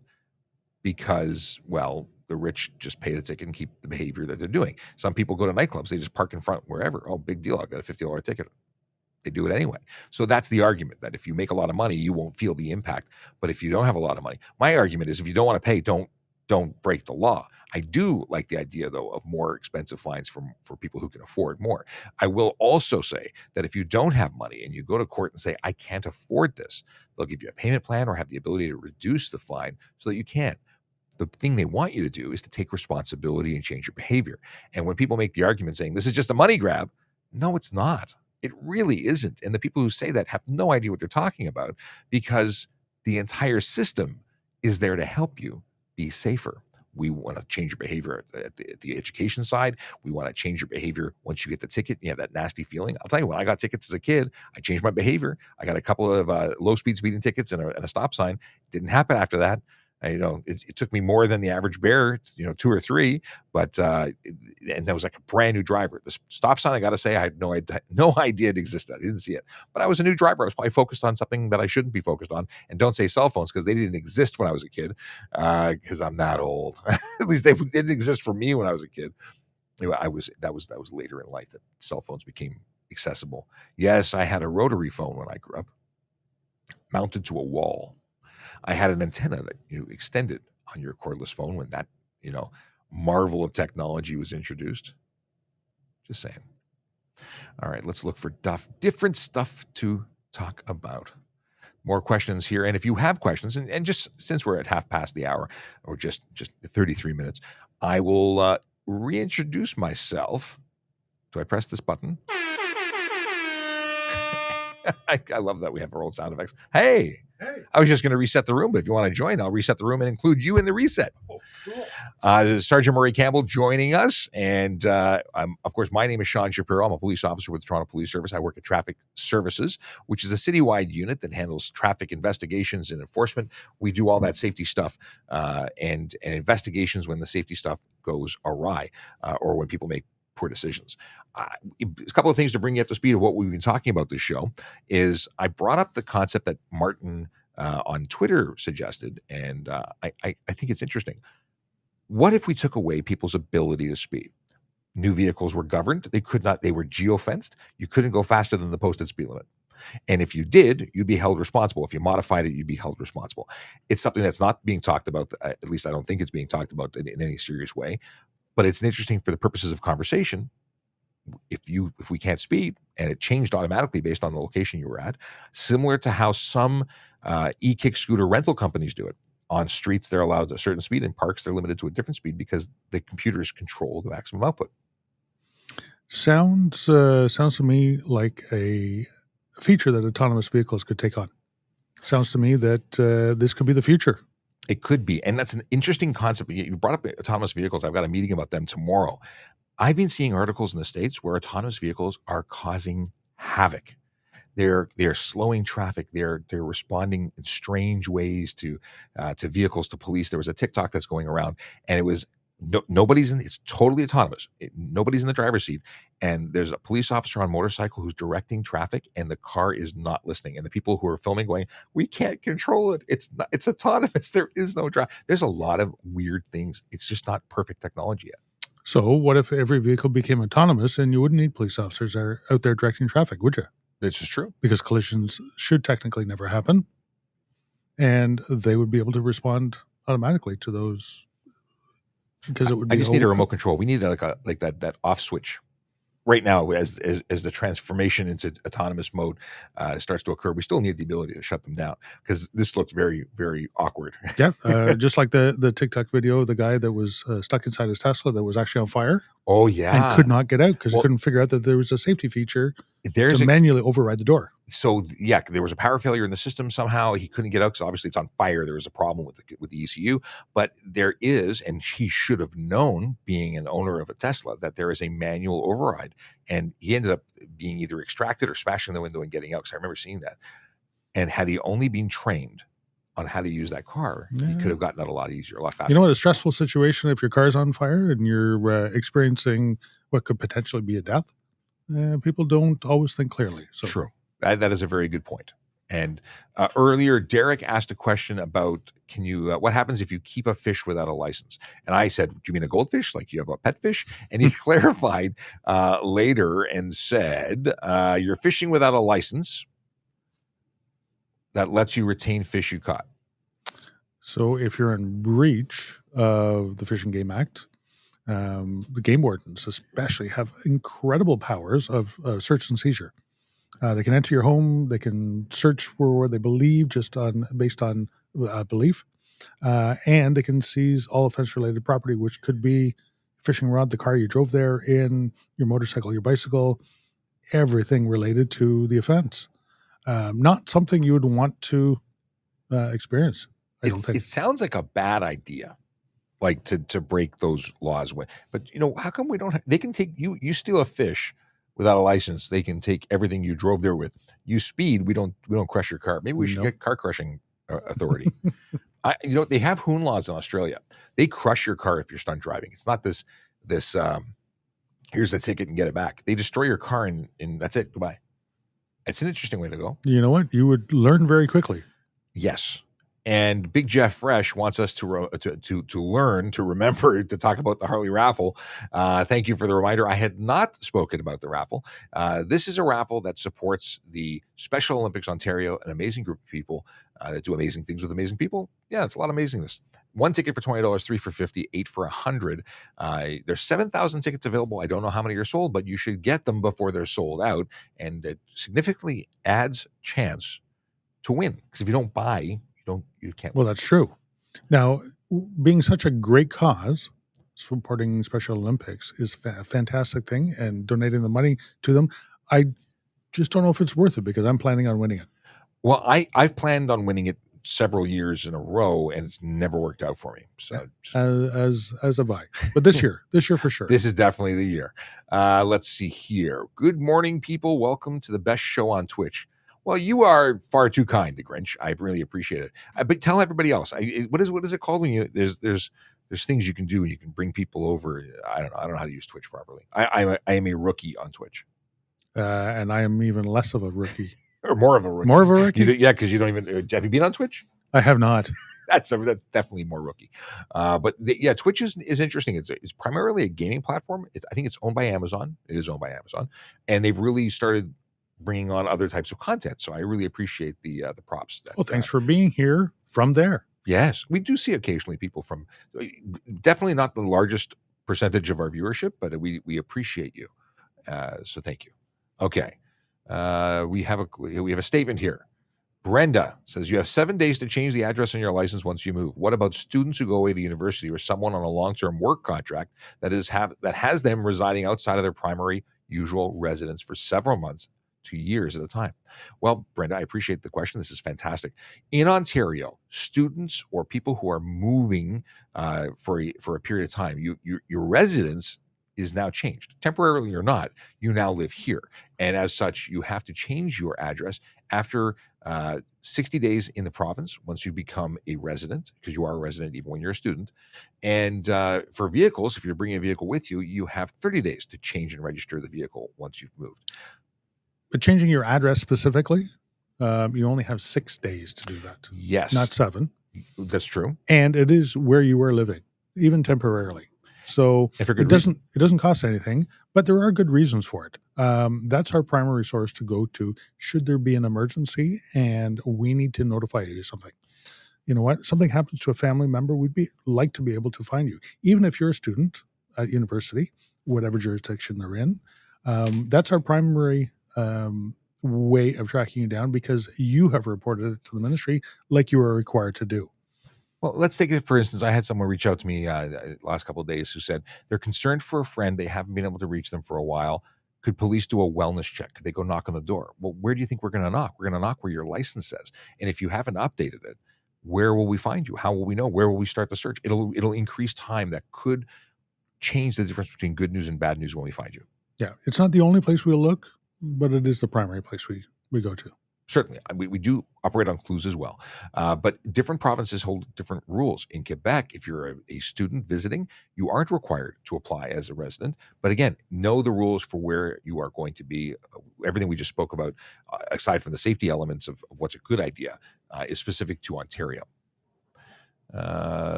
because, well, the rich just pay the ticket and keep the behavior that they're doing. Some people go to nightclubs. They just park in front wherever. Oh, big deal. I got a $50 ticket. They do it anyway. So that's the argument, that if you make a lot of money, you won't feel the impact. But if you don't have a lot of money, my argument is if you don't want to pay, don't break the law. I do like the idea, though, of more expensive fines for people who can afford more. I will also say that if you don't have money and you go to court and say, I can't afford this, they'll give you a payment plan or have the ability to reduce the fine so that you can. The thing they want you to do is to take responsibility and change your behavior. And when people make the argument saying this is just a money grab, no, it's not. It really isn't. And the people who say that have no idea what they're talking about because the entire system is there to help you be safer. We want to change your behavior at the education side. We want to change your behavior once you get the ticket. You have that nasty feeling. I'll tell you, when I got tickets as a kid, I changed my behavior. I got a couple of low-speed speeding tickets and a stop sign. Didn't happen after that. It took me more than the average bear, 2 or 3, but and that was like a brand new driver. The stop sign, I got to say, I had no idea it existed. I didn't see it, but I was a new driver. I was probably focused on something that I shouldn't be focused on. And don't say cell phones because they didn't exist when I was a kid, because I'm that old. At least they didn't exist for me when I was a kid. That was later in life that cell phones became accessible. Yes, I had a rotary phone when I grew up, mounted to a wall. I had an antenna that you extended on your cordless phone when that, marvel of technology was introduced. Just saying. All right, let's look for different stuff to talk about. More questions here. And if you have questions, and just since we're at half past the hour, or just 33 minutes, I will reintroduce myself. Do I press this button? I love that we have our old sound effects. Hey, I was just going to reset the room, but if you want to join, I'll reset the room and include you in the reset. Oh, cool. Sergeant Murray Campbell joining us. And of course, my name is Sean Shapiro. I'm a police officer with the Toronto Police Service. I work at Traffic Services, which is a citywide unit that handles traffic investigations and enforcement. We do all that safety stuff and investigations when the safety stuff goes awry or when people make poor decisions. A couple of things to bring you up to speed of what we've been talking about this show is I brought up the concept that Martin on Twitter suggested, and I think it's interesting. What if we took away people's ability to speed? New vehicles were governed. They were geofenced. You couldn't go faster than the posted speed limit. And if you did, you'd be held responsible. If you modified it, you'd be held responsible. It's something that's not being talked about. At least I don't think it's being talked about in any serious way. But it's interesting for the purposes of conversation. If we can't speed, and it changed automatically based on the location you were at, similar to how some e-kick scooter rental companies do it. On streets, they're allowed a certain speed. In parks, they're limited to a different speed because the computers control the maximum output. Sounds to me like a feature that autonomous vehicles could take on. Sounds to me that this could be the future. It could be. And that's an interesting concept. You brought up autonomous vehicles. I've got a meeting about them tomorrow. I've been seeing articles in the States where autonomous vehicles are causing havoc. They're slowing traffic. They're responding in strange ways to vehicles, to police. There was a TikTok that's going around, and it was nobody's in. It's totally autonomous. Nobody's in the driver's seat, and there's a police officer on a motorcycle who's directing traffic, and the car is not listening. And the people who are filming going, "We can't control it. It's autonomous. There is no drive." There's a lot of weird things. It's just not perfect technology yet. So what if every vehicle became autonomous and you wouldn't need police officers out there directing traffic, would you? This is true. Because collisions should technically never happen, and they would be able to respond automatically to those. Because it would be I just need a remote control. We need like that off switch. Right now, as the transformation into autonomous mode starts to occur, we still need the ability to shut them down because this looks very, very awkward. Yeah, just like the TikTok video of the guy that was stuck inside his Tesla that was actually on fire. Oh, yeah. And could not get out because he couldn't figure out that there was a safety feature to manually override the door. So, yeah, there was a power failure in the system somehow. He couldn't get out because obviously it's on fire. There was a problem with the ECU. But there is, and he should have known, being an owner of a Tesla, that there is a manual override. And he ended up being either extracted or smashing the window and getting out because I remember seeing that. And had he only been trained on how to use that car, he could have gotten out a lot easier, a lot faster. You know what? A stressful situation if your car's on fire and you're experiencing what could potentially be a death. People don't always think clearly. So. True. That is a very good point. And earlier, Derek asked a question about what happens if you keep a fish without a license? And I said, do you mean a goldfish? Like you have a pet fish? And he clarified later and said, you're fishing without a license that lets you retain fish you caught. So if you're in breach of the Fish and Game Act, the game wardens especially have incredible powers of search and seizure. They can enter your home. They can search for what they believe based on belief, and they can seize all offense-related property, which could be fishing rod, the car you drove there in, your motorcycle, your bicycle, everything related to the offense. Not something you would want to experience. I don't think. It sounds like a bad idea, like to break those laws. But how come we don't? They can take you. You steal a fish without a license. They can take everything you drove there with. You speed. We don't crush your car. Maybe we should get car crushing authority. They have hoon laws in Australia. They crush your car if you're stunt driving. It's not this. Here's a ticket and get it back. They destroy your car and that's it. Goodbye. It's an interesting way to go. You know what? You would learn very quickly. Yes. And Big Jeff Fresh wants us to learn, to remember to talk about the Harley raffle. Thank you for the reminder. I had not spoken about the raffle. This is a raffle that supports the Special Olympics Ontario, an amazing group of people that do amazing things with amazing people. Yeah, it's a lot of amazingness. 1 ticket for $20, 3 for $50, 8 for $100. There's 7,000 tickets available. I don't know how many are sold, but you should get them before they're sold out. And it significantly adds chance to win. Because if you don't buy, you can't. Well, that's true. Now, being such a great cause, supporting Special Olympics is a fantastic thing, and donating the money to them, I just don't know if it's worth it because I'm planning on winning it. Well, I've planned on winning it several years in a row, and it's never worked out for me. So as have I. But this year for sure. this is definitely the year. Let's see here. Good morning, people. Welcome to the best show on Twitch. Well, you are far too kind, the Grinch. I really appreciate it. But tell everybody else. What is it called when you there's things you can do and you can bring people over. I don't know how to use Twitch properly. I am a rookie on Twitch, and I am even less of a rookie. or more of a rookie. More of a rookie? Yeah, because you don't even have you been on Twitch? I have not. That's definitely more rookie. But Twitch is interesting. It's primarily a gaming platform. I think it's owned by Amazon. It is owned by Amazon, and they've really started bringing on other types of content. So I really appreciate the props. Well, thanks for being here from there. Yes, we do see occasionally people from, definitely not the largest percentage of our viewership, but we appreciate you. So thank you. Okay, we have a statement here. Brenda says you have 7 days to change the address on your license once you move. What about students who go away to university or someone on a long-term work contract that has them residing outside of their primary usual residence for several months to years at a time? Well, Brenda, I appreciate the question. This is fantastic. In Ontario, students or people who are moving for a period of time, your residence is now changed. Temporarily or not, you now live here. And as such, you have to change your address after 60 days in the province once you become a resident, because you are a resident even when you're a student. And for vehicles, if you're bringing a vehicle with you, you have 30 days to change and register the vehicle once you've moved. But changing your address specifically, you only have 6 days to do that. Yes. Not 7. That's true. And it is where you are living, even temporarily. So it doesn't cost anything, but there are good reasons for it. That's our primary source to go to should there be an emergency and we need to notify you of something. You know what? Something happens to a family member, we'd like to be able to find you. Even if you're a student at university, whatever jurisdiction they're in, that's our primary way of tracking you down because you have reported it to the ministry like you are required to do. Well, let's take it, for instance, I had someone reach out to me last couple of days who said they're concerned for a friend. They haven't been able to reach them for a while. Could police do a wellness check? Could they go knock on the door? Well, where do you think we're going to knock? We're going to knock where your license says. And if you haven't updated it, where will we find you? How will we know? Where will we start the search? It'll increase time that could change the difference between good news and bad news when we find you. Yeah, it's not the only place we'll look, but it is the primary place we go to. Certainly. We do operate on clues as well. But different provinces hold different rules. In Quebec, if you're a student visiting, you aren't required to apply as a resident. But again, know the rules for where you are going to be. Everything we just spoke about, aside from the safety elements of what's a good idea, is specific to Ontario.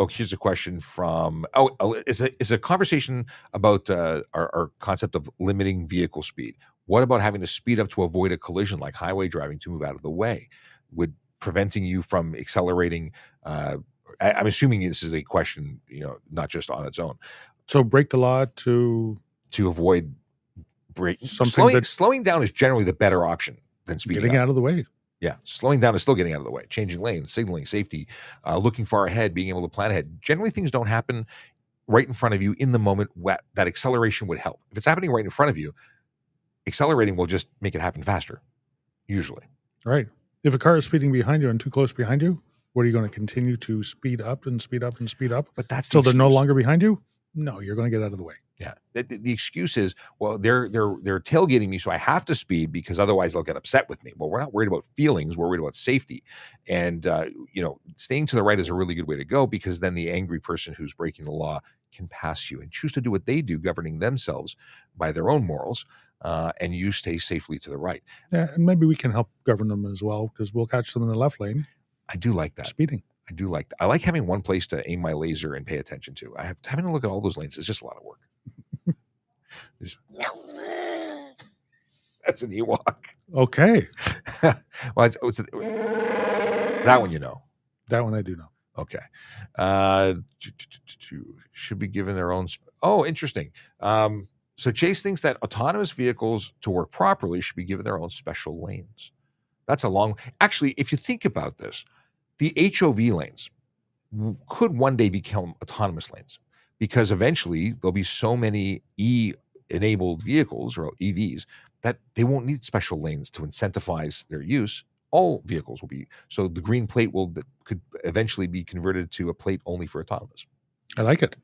Here's a question from it's a conversation about our concept of limiting vehicle speed. What about having to speed up to avoid a collision, like highway driving to move out of the way? Would preventing you from accelerating? I'm assuming this is a question, not just on its own. So break the law to avoid slowing down is generally the better option than speeding getting up. Out of the way. Yeah, slowing down is still getting out of the way. Changing lanes, signaling, safety, looking far ahead, being able to plan ahead. Generally, things don't happen right in front of you in the moment. That acceleration would help. If it's happening right in front of you, accelerating will just make it happen faster, usually. Right. If a car is speeding behind you and too close behind you, what are you going to continue to speed up and speed up and speed up? But that's till they're no longer behind you? No, you're going to get out of the way. Yeah. The excuse is, well, they're tailgating me, so I have to speed because otherwise they'll get upset with me. Well, we're not worried about feelings. We're worried about safety. And, staying to the right is a really good way to go because then the angry person who's breaking the law can pass you and choose to do what they do, governing themselves by their own morals. And you stay safely to the right. Yeah, and maybe we can help govern them as well because we'll catch them in the left lane. I do like that. Speeding. I do like that. I like having one place to aim my laser and pay attention to. Having to look at all those lanes is just a lot of work. That's an Ewok. Okay. Well, that one, That one I do know. Okay. Should be given their own. Interesting. So Chase thinks that autonomous vehicles to work properly should be given their own special lanes. That's a long. Actually, if you think about this, the HOV lanes could one day become autonomous lanes because eventually there'll be so many E-enabled vehicles or EVs that they won't need special lanes to incentivize their use. all vehicles will be. So the green plate could eventually be converted to a plate only for autonomous. I like it.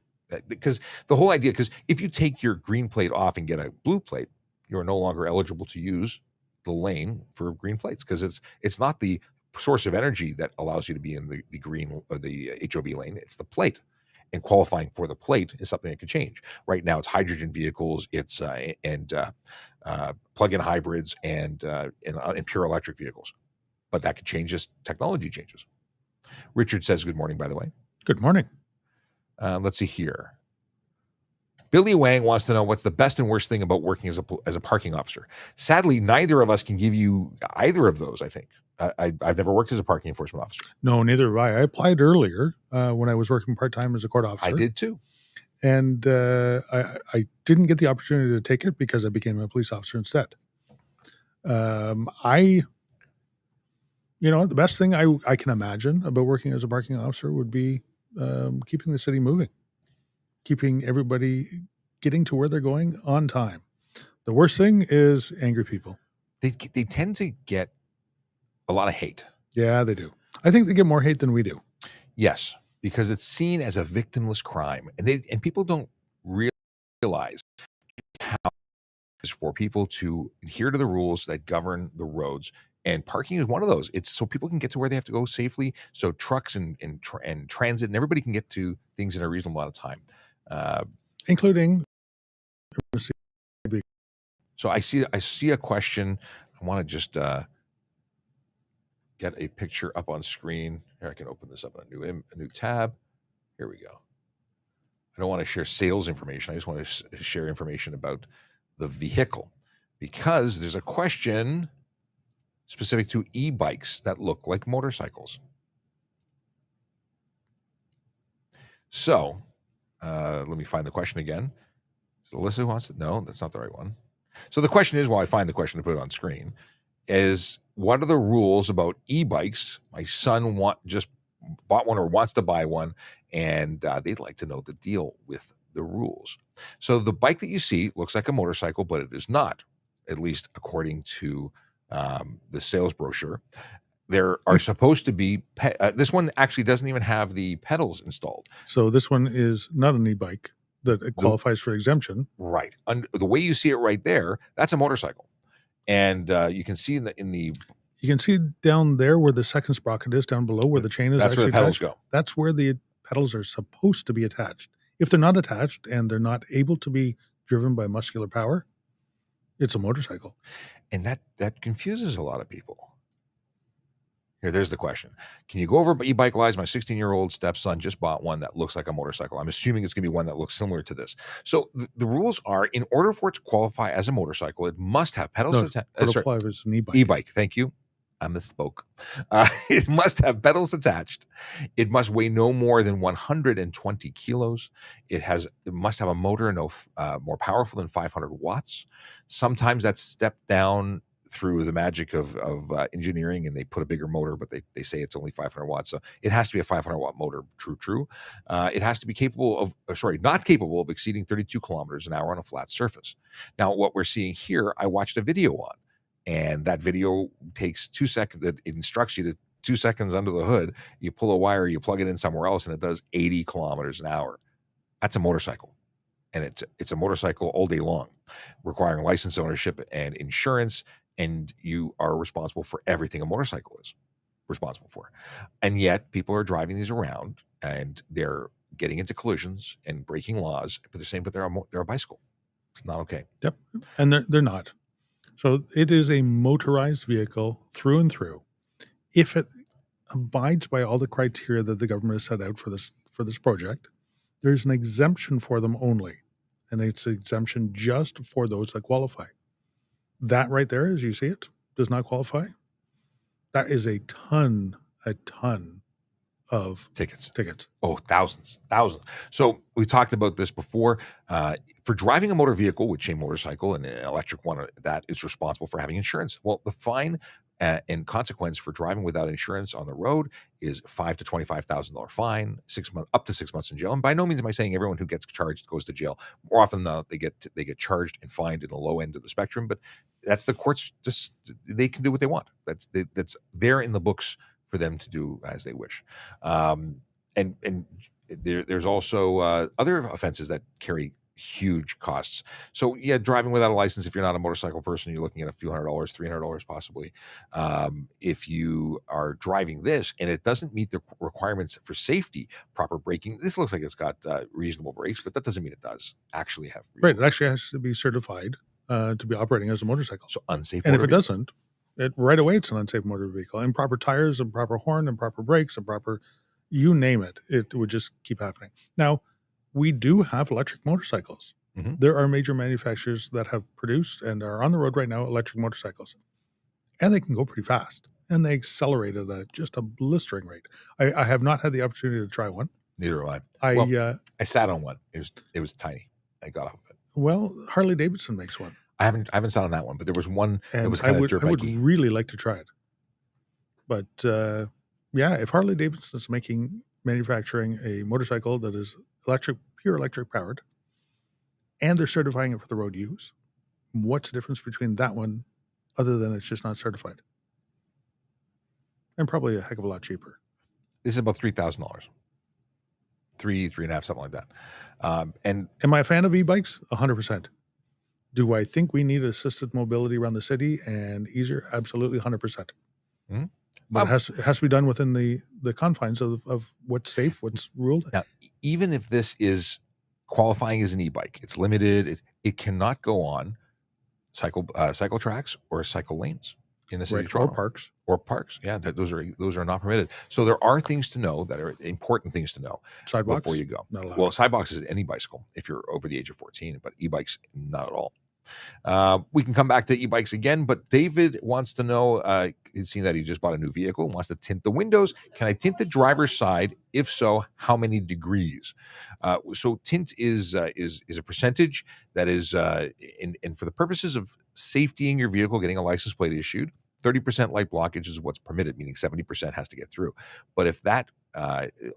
Because the whole idea, because if you take your green plate off and get a blue plate, you are no longer eligible to use the lane for green plates, because it's not the source of energy that allows you to be in the green or the HOV lane. It's the plate, and qualifying for the plate is something that could change. Right now, it's hydrogen vehicles, it's plug-in hybrids, and pure electric vehicles. But that could change as technology changes. Richard says, "Good morning," by the way. Good morning. Let's see here. Billy Wang wants to know what's the best and worst thing about working as a parking officer. Sadly, neither of us can give you either of those, I think. I've never worked as a parking enforcement officer. No, neither have I. I applied earlier when I was working part-time as a court officer. I did too. And I didn't get the opportunity to take it because I became a police officer instead. The best thing I can imagine about working as a parking officer would be keeping the city moving, keeping everybody getting to where they're going on time. The worst thing is angry people. They tend to get a lot of hate. Yeah, they do. I think they get more hate than we do. Yes, because it's seen as a victimless crime, and people don't realize how it is for people to adhere to the rules that govern the roads. And parking is one of those. It's so people can get to where they have to go safely. So trucks and transit and everybody can get to things in a reasonable amount of time, including. So I see a question. I want to just get a picture up on screen. Here, I can open this up in a new tab. Here we go. I don't want to share sales information. I just want to share information about the vehicle, because there's a question specific to e-bikes that look like motorcycles. So let me find the question again. So Alyssa wants to know. That's not the right one. So the question is, while I find the question to put it on screen, is what are the rules about e-bikes? My son just bought one or wants to buy one, and they'd like to know the deal with the rules. So the bike that you see looks like a motorcycle, but it is not, at least according to the sales brochure. There are supposed to be this one actually doesn't even have the pedals installed. So this one is not an e-bike that it qualifies for exemption. Right. The way you see it right there, that's a motorcycle. And you can see you can see down there where the second sprocket is, down below where the chain is. That's where the pedals go. That's where the pedals are supposed to be attached. If they're not attached and they're not able to be driven by muscular power, it's a motorcycle. And that confuses a lot of people. Here, there's the question. Can you go over e-bike lives? My 16-year-old stepson just bought one that looks like a motorcycle. I'm assuming it's going to be one that looks similar to this. So the rules are, in order for it to qualify as a motorcycle, it must have pedals attached. Qualify as an e-bike. E-bike, thank you. I misspoke. It must have pedals attached. It must weigh no more than 120 kilos. It must have a motor more powerful than 500 watts. Sometimes that's stepped down through the magic of engineering, and they put a bigger motor, but they say it's only 500 watts. So it has to be a 500 watt motor. True. It has to be not capable of exceeding 32 kilometers an hour on a flat surface. Now, what we're seeing here, I watched a video on, and that video takes 2 seconds. It instructs you to 2 seconds under the hood. You pull a wire, you plug it in somewhere else, and it does 80 kilometers an hour. That's a motorcycle. And it's a motorcycle all day long, requiring license ownership and insurance. And you are responsible for everything a motorcycle is responsible for. And yet people are driving these around and they're getting into collisions and breaking laws, but they're saying, but they're a bicycle. It's not okay. Yep. And they're not. So it is a motorized vehicle through and through. If it abides by all the criteria that the government has set out for this project, there's an exemption for them only. And it's an exemption just for those that qualify. That right there, as you see it, does not qualify. That is a ton of tickets. Oh, thousands. So we talked about this before. For driving a motor vehicle, which a motorcycle and an electric one, that is responsible for having insurance. Well, the fine and consequence for driving without insurance on the road is $5,000 to $25,000 fine, up to 6 months in jail. And by no means am I saying everyone who gets charged goes to jail. More often than not, they get charged and fined in the low end of the spectrum. But that's the courts. Just they can do what they want. That's they're in the books for them to do as they wish. And there's also other offenses that carry huge costs. So yeah, driving without a license, if you're not a motorcycle person, you're looking at a few $100s, $300 possibly. If you are driving this and it doesn't meet the requirements for safety, proper braking, this looks like it's got reasonable brakes, but that doesn't mean it does actually have Right. It actually has to be certified to be operating as a motorcycle. So unsafe. And if motor it doesn't, right away it's an unsafe motor vehicle. And proper tires and proper horn and proper brakes and proper, you name it, it would just keep happening. Now, we do have electric motorcycles. Mhm. There are major manufacturers that have produced and are on the road right now electric motorcycles. And they can go pretty fast. And they accelerate at just a blistering rate. I have not had the opportunity to try one. Neither have I. Well, I sat on one. It was tiny. I got off of it. Well, Harley Davidson makes one. I haven't sat on that one, but there was one and that was kind of dirt I would bikey. really like to try it. But yeah, if Harley Davidson is manufacturing a motorcycle that is pure electric powered, and they're certifying it for the road use, what's the difference between that one other than it's just not certified? And probably a heck of a lot cheaper. This is about $3,000. $3, $3.5, something like that. And am I a fan of e-bikes? 100%. Do I think we need assisted mobility around the city and easier? Absolutely, 100%. Mm-hmm. But it has to be done within the confines of what's safe, what's ruled. Now, even if this is qualifying as an e-bike, it's limited. It cannot go on cycle tracks or cycle lanes in the city of Toronto. Or parks. Yeah, those are not permitted. So there are things to know that are important things to know sidewalks before you go. Not allowed. Well, sidewalks is any bicycle if you're over the age of 14, but e-bikes not at all. We can come back to e-bikes again, but David wants to know, he's seen that he just bought a new vehicle, wants to tint the windows. Can I tint the driver's side? If so, how many degrees? So tint is a percentage that is, and for the purposes of safety in your vehicle, getting a license plate issued, 30% light blockage is what's permitted, meaning 70% has to get through. But if that,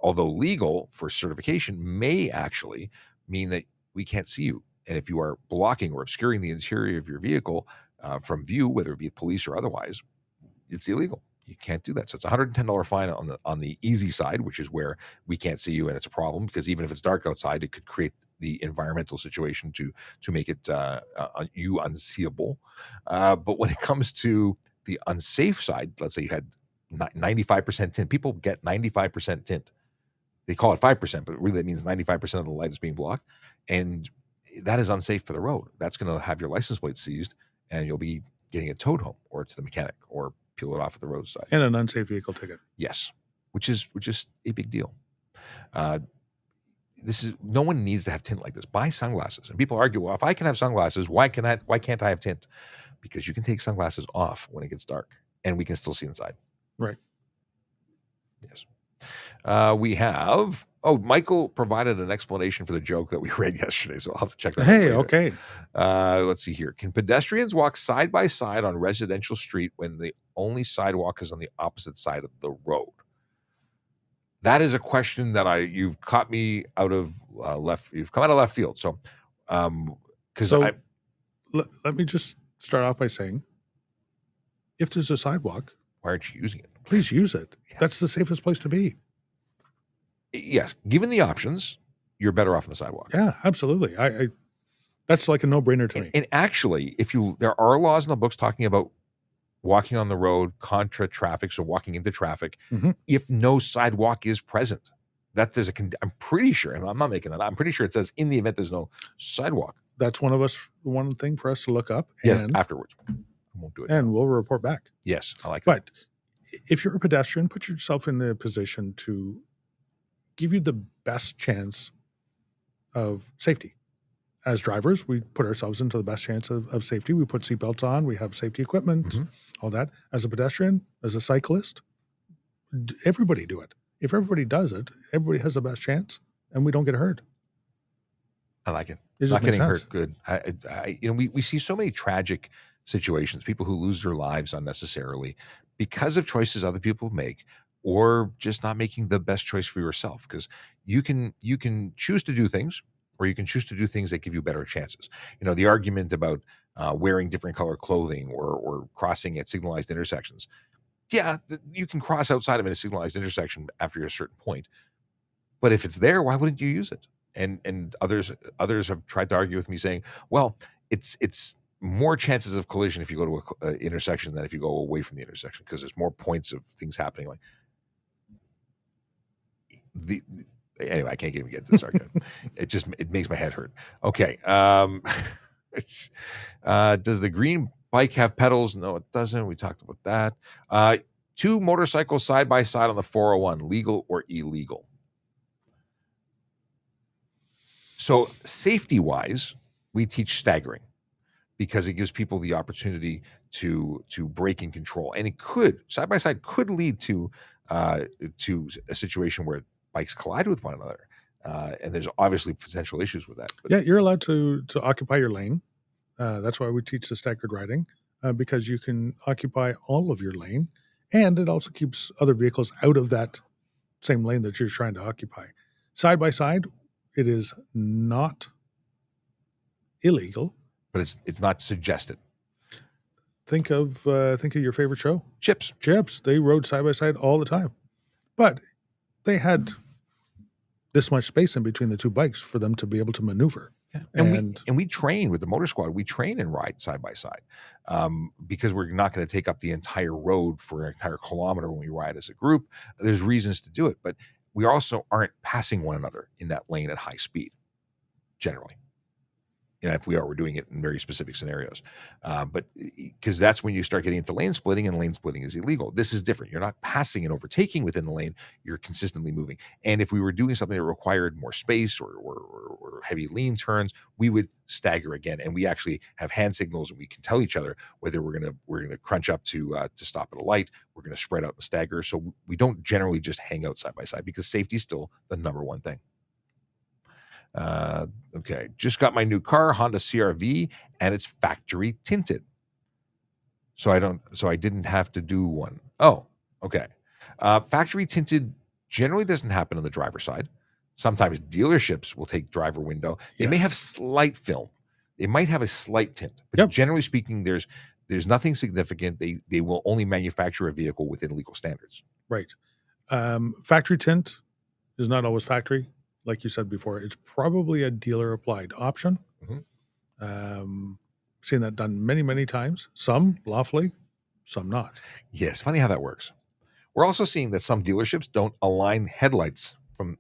although legal for certification, may actually mean that we can't see you. And if you are blocking or obscuring the interior of your vehicle from view, whether it be police or otherwise, it's illegal. You can't do that. So it's a $110 fine on the easy side, which is where we can't see you and it's a problem, because even if it's dark outside, it could create the environmental situation to make it you unseeable. But when it comes to the unsafe side, let's say you had 95% tint. People get 95% tint. They call it 5%, but really it means 95% of the light is being blocked. And that is unsafe for the road. That's going to have your license plate seized, and you'll be getting it towed home or to the mechanic or peel it off at the roadside. And an unsafe vehicle ticket. Yes, which is a big deal. No one needs to have tint like this. Buy sunglasses. And people argue, well, if I can have sunglasses, why can't I have tint? Because you can take sunglasses off when it gets dark, and we can still see inside. Right. Yes. We have. Oh, Michael provided an explanation for the joke that we read yesterday, so I'll have to check that out. Hey, okay. Let's see here. Can pedestrians walk side by side on residential street when the only sidewalk is on the opposite side of the road? That is a question that you've caught me out of You've come out of left field. So, because let me just start off by saying, if there's a sidewalk, why aren't you using it? Please use it. Yes. That's the safest place to be. Yes, given the options, you're better off on the sidewalk. Yeah, absolutely. I that's like a no-brainer to me. And actually, there are laws in the books talking about walking on the road contra traffic, so walking into traffic, if no sidewalk is present. I'm pretty sure, and I'm not making that up, I'm pretty sure it says in the event there's no sidewalk. That's one thing for us to look up. Yes, afterwards. I won't do it. And we'll report back. Yes, I like that. But if you're a pedestrian, put yourself in a position to give you the best chance of safety. As drivers, we put ourselves into the best chance of safety. We put seatbelts on. We have safety equipment, all that. As a pedestrian, as a cyclist, everybody do it. If everybody does it, everybody has the best chance, and we don't get hurt. I like it. Not getting hurt. Good. We see so many tragic situations, people who lose their lives unnecessarily because of choices other people make, or just not making the best choice for yourself. Because you can choose to do things or you can choose to do things that give you better chances. The argument about wearing different color clothing or crossing at signalized intersections. Yeah, you can cross outside of a signalized intersection after a certain point, but if it's there, why wouldn't you use it? And others have tried to argue with me saying, well, it's more chances of collision if you go to a intersection than if you go away from the intersection, because there's more points of things happening. Like anyway, I can't even get to this argument. It makes my head hurt. Okay. Does the green bike have pedals? No, it doesn't. We talked about that. 2 motorcycles side by side on the 401, legal or illegal? So safety wise, we teach staggering because it gives people the opportunity to brake and control, and it could side by side could lead to a situation where bikes collide with one another, and there's obviously potential issues with that. Yeah, you're allowed to occupy your lane. That's why we teach the staggered riding, because you can occupy all of your lane, and it also keeps other vehicles out of that same lane that you're trying to occupy. Side by side, it is not illegal, but it's not suggested. Think of your favorite show, Chips. They rode side by side all the time, but they had this much space in between the two bikes for them to be able to maneuver. Yeah. And we train with the motor squad. We train and ride side by side, because we're not going to take up the entire road for an entire kilometer when we ride as a group. There's reasons to do it, but we also aren't passing one another in that lane at high speed, generally. If we are, we're doing it in very specific scenarios. But because that's when you start getting into lane splitting, and lane splitting is illegal. This is different. You're not passing and overtaking within the lane. You're consistently moving. And if we were doing something that required more space or heavy lean turns, we would stagger again. And we actually have hand signals, and we can tell each other whether we're gonna crunch up to stop at a light. We're gonna spread out and stagger. So we don't generally just hang out side by side, because safety is still the number one thing. Okay, just got my new car, Honda CR-V, and it's factory tinted. So I didn't have to do one. Oh, okay. Factory tinted generally doesn't happen on the driver's side. Sometimes dealerships will take driver window. They may have slight film. They might have a slight tint, but generally speaking, there's nothing significant. They will only manufacture a vehicle within legal standards. Right. Factory tint is not always factory. Like you said before, it's probably a dealer applied option. Mm-hmm. Seen that done many, many times. Some lawfully, some not. Yes, funny how that works. We're also seeing that some dealerships don't align headlights from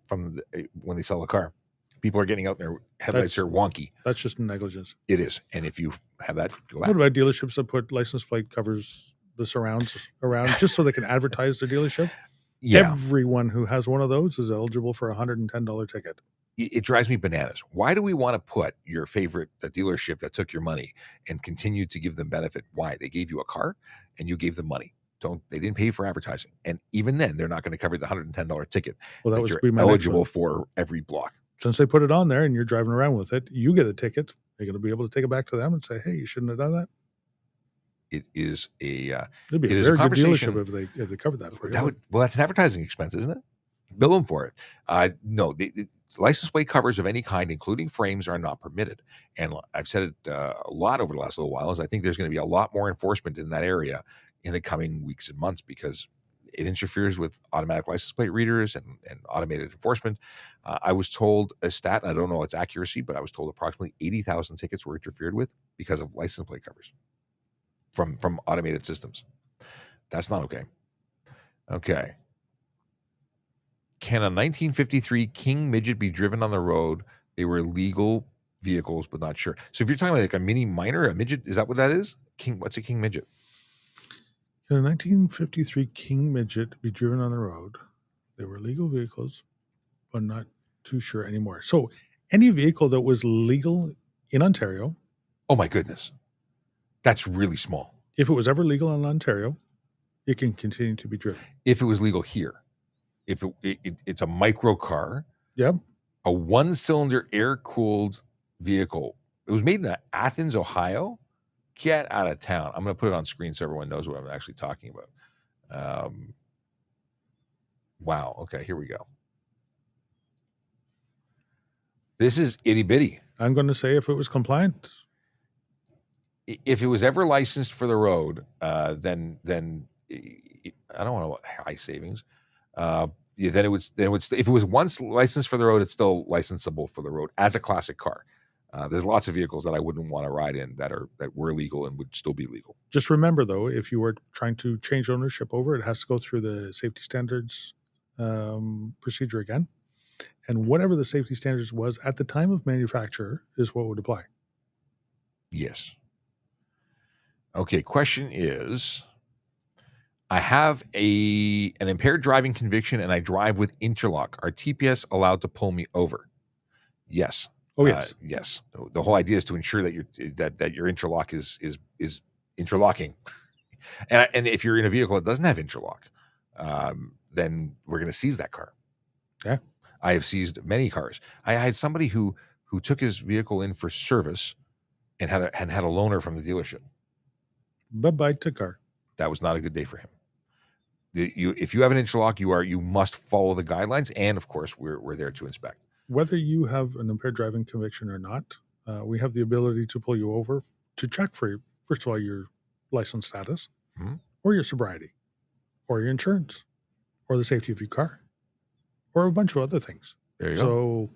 when they sell a car. People are getting out and their headlights are wonky. That's just negligence. It is. And if you have that, go back. What about dealerships that put license plate covers, the surrounds around, just so they can advertise their dealership? Yeah. Everyone who has one of those is eligible for a $110 ticket. It drives me bananas. Why do we want to put your favorite dealership that took your money and continue to give them benefit? Why? They gave you a car and you gave them money. They didn't pay for advertising. And even then, they're not going to cover the $110 ticket. Well, that was you're eligible for every block. Since they put it on there and you're driving around with it, you get a ticket. You're going to be able to take it back to them and say, hey, you shouldn't have done that. It is it'd be a very good dealership if they covered that for you. Well, that's an advertising expense, isn't it? Bill them for it. No, the license plate covers of any kind, including frames, are not permitted. And I've said it a lot over the last little while, is I think there's going to be a lot more enforcement in that area in the coming weeks and months, because it interferes with automatic license plate readers and automated enforcement. I was told a stat, and I don't know its accuracy, but I was told approximately 80,000 tickets were interfered with because of license plate covers from automated systems. That's not okay. Okay. Can a 1953 King Midget be driven on the road? They were legal vehicles, but not sure. So if you're talking about like a mini minor, a midget, is that what that is? What's a King Midget? Can a 1953 King Midget be driven on the road? They were legal vehicles, but not too sure anymore. So any vehicle that was legal in Ontario. Oh my goodness. That's really small. If it was ever legal in Ontario, it can continue to be driven. If it was legal here. If it's a micro car, yep, a one-cylinder air-cooled vehicle. It was made in Athens, Ohio. Get out of town. I'm going to put it on screen so everyone knows what I'm actually talking about. Wow. Okay, here we go. This is itty bitty. I'm going to say if it was compliant, If it was ever licensed for the road, then I don't want high savings. Then it would if it was once licensed for the road, it's still licensable for the road as a classic car. There's lots of vehicles that I wouldn't want to ride in that were legal and would still be legal. just remember though, if you were trying to change ownership over, it has to go through the safety standards procedure again. And whatever the safety standards was at the time of manufacture is what would apply. Yes. Okay, question is, I have an impaired driving conviction and I drive with interlock. Are TPS allowed to pull me over? Yes. Oh yes. Yes. The whole idea is to ensure that your interlock is interlocking. And if you're in a vehicle that doesn't have interlock, then we're going to seize that car. Yeah. I have seized many cars. I had somebody who took his vehicle in for service and had a loaner from the dealership. Bye-bye to car. That was not a good day for him. If you have an interlock, you must follow the guidelines, and of course, we're there to inspect. Whether you have an impaired driving conviction or not, we have the ability to pull you over to check for, first of all, your license status, or your sobriety, or your insurance, or the safety of your car, or a bunch of other things. There you go. So,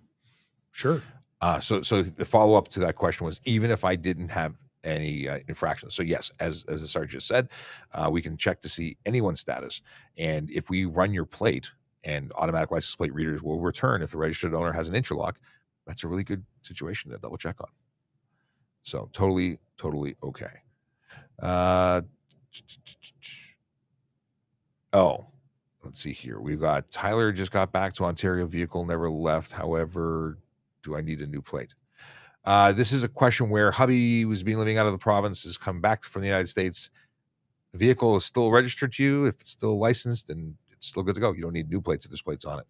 sure. So the follow up to that question was, even if I didn't have any infractions. So yes, as the sergeant said, we can check to see anyone's status, and if we run your plate, and automatic license plate readers will return if the registered owner has an interlock, that's a really good situation to double check on. So totally okay. Let's see here. We've got Tyler just got back to Ontario, vehicle never left. However, do I need a new plate? This is a question where hubby was living out of the province, has come back from the United States. The vehicle is still registered to you. If it's still licensed, and it's still good to go. You don't need new plates if there's plates on it.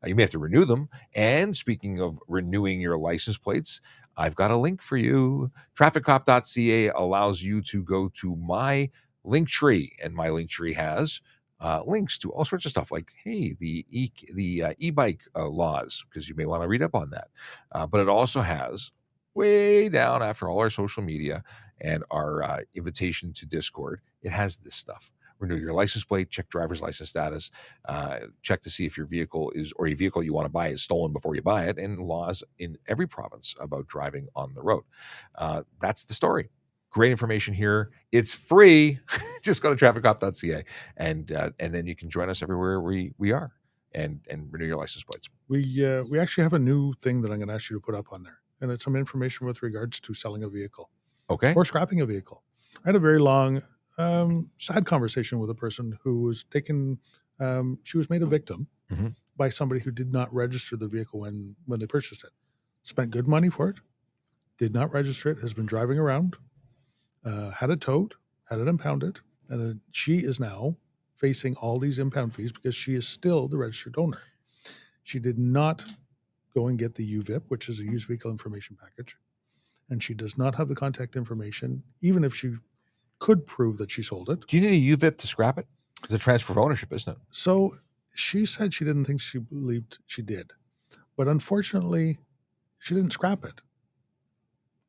You may have to renew them. And speaking of renewing your license plates, I've got a link for you. Trafficcop.ca allows you to go to my Linktree, and my Linktree has links to all sorts of stuff, like, hey, the e-bike laws, because you may want to read up on that. But it also has, way down after all our social media and our invitation to Discord, it has this stuff. Renew your license plate, check driver's license status, check to see if your vehicle or a vehicle you want to buy is stolen before you buy it, and laws in every province about driving on the road. That's the story. Great information here. It's free. Just go to trafficcop.ca, and then you can join us everywhere we are, and renew your license plates. We actually have a new thing that I'm going to ask you to put up on there, and it's some information with regards to selling a vehicle. Okay. Or scrapping a vehicle. I had a very long, sad conversation with a person who was taken, she was made a victim by somebody who did not register the vehicle when they purchased it. Spent good money for it, did not register it, has been driving around, had it towed, had it impounded, and she is now facing all these impound fees because she is still the registered owner. She did not go and get the UVIP, which is a used vehicle information package, and she does not have the contact information, even if she could prove that she sold it. Do you need a UVIP to scrap it? It's a transfer of ownership, isn't it? So she said she didn't think she believed she did. But unfortunately, she didn't scrap it.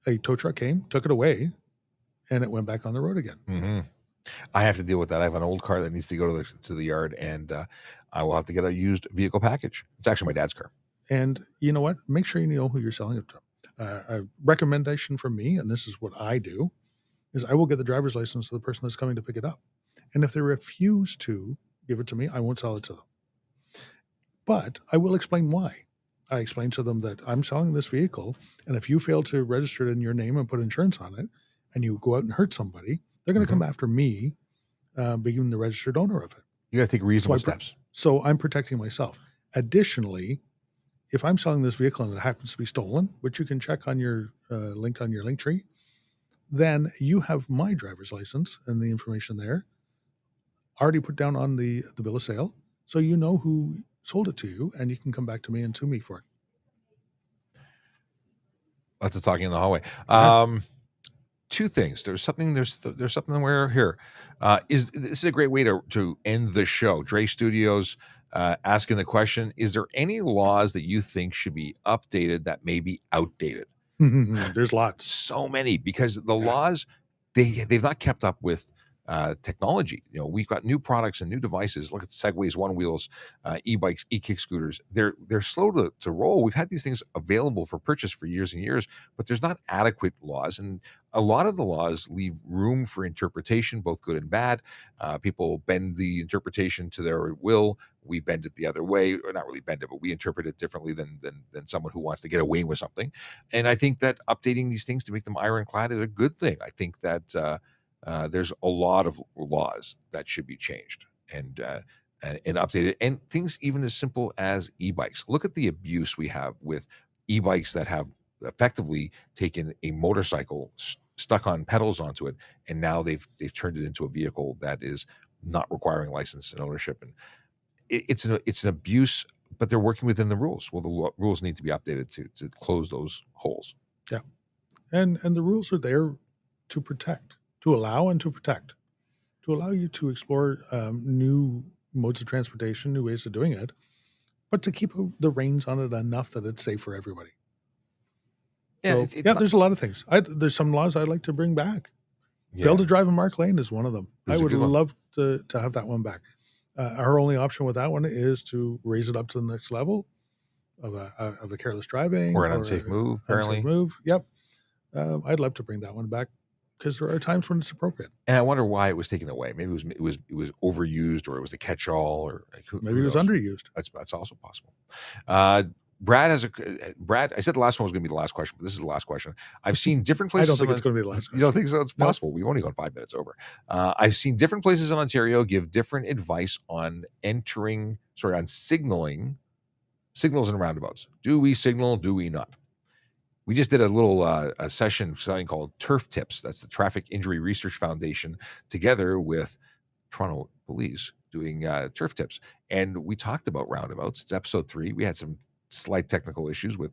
A tow truck came, took it away, and it went back on the road again. I have to deal with that. I have an old car that needs to go to the yard, and I will have to get a used vehicle package. It's actually my dad's car. And you know what? Make sure you know who you're selling it to. A recommendation from me, and this is what I do, is I will get the driver's license of the person that's coming to pick it up. And if they refuse to give it to me, I won't sell it to them. But I will explain why. I explain to them that I'm selling this vehicle, and if you fail to register it in your name and put insurance on it, and you go out and hurt somebody, they're going to come after me, being the registered owner of it. You got to take reasonable steps. So I'm protecting myself. Additionally, if I'm selling this vehicle and it happens to be stolen, which you can check on your link on your Linktree, then you have my driver's license and the information there already put down on the bill of sale, so you know who sold it to you, and you can come back to me and sue me for it. Lots of talking in the hallway. Two things. There's something where here. This is a great way to end the show. Dre Studios asking the question: is there any laws that you think should be updated that may be outdated? There's lots. So many, because the Yeah. laws, they've not kept up with technology. We've got new products and new devices. Look at Segways, one wheels, e-bikes, e-kick scooters. They're slow to roll. We've had these things available for purchase for years and years, but there's not adequate laws, and a lot of the laws leave room for interpretation, both good and bad. People bend the interpretation to their will. We bend it the other way, or not really bend it, but we interpret it differently than someone who wants to get away with something. And I think that updating these things to make them ironclad is a good thing. I think that there's a lot of laws that should be changed and updated, and things even as simple as e-bikes. Look at the abuse we have with e-bikes that have effectively taken a motorcycle, stuck on pedals onto it, and now they've turned it into a vehicle that is not requiring license and ownership. And it's an abuse, but they're working within the rules. Well, the rules need to be updated to close those holes. Yeah. And the rules are there to protect, to allow and to protect, to allow you to explore new modes of transportation, new ways of doing it, but to keep the reins on it enough that it's safe for everybody. Yeah, So, it's yeah, not- there's a lot of things. There's some laws I'd like to bring back. yeah. Fail to drive in Mark Lane is one of them. It's I a would good one. love to have that one back. Our only option with that one is to raise it up to the next level of a careless driving Or an unsafe move, apparently. Unsafe move. Yep. I'd love to bring that one back because there are times when it's appropriate. And I wonder why it was taken away. Maybe it was overused, or it was the catch-all, or Maybe it was knows? underused. That's also possible. Brad has Brad. I said the last one was going to be the last question, but this is the last question. I've seen different I places. don't think in it's going to be the last You don't question. think so? It's No. possible. We've only gone 5 minutes over. I've seen different places in Ontario give different advice on on signaling, signals and roundabouts. Do we signal? Do we not? We just did a little a session, something called Turf Tips. That's the Traffic Injury Research Foundation, together with Toronto Police, doing turf tips. And we talked about roundabouts. It's episode 3. We had some slight technical issues with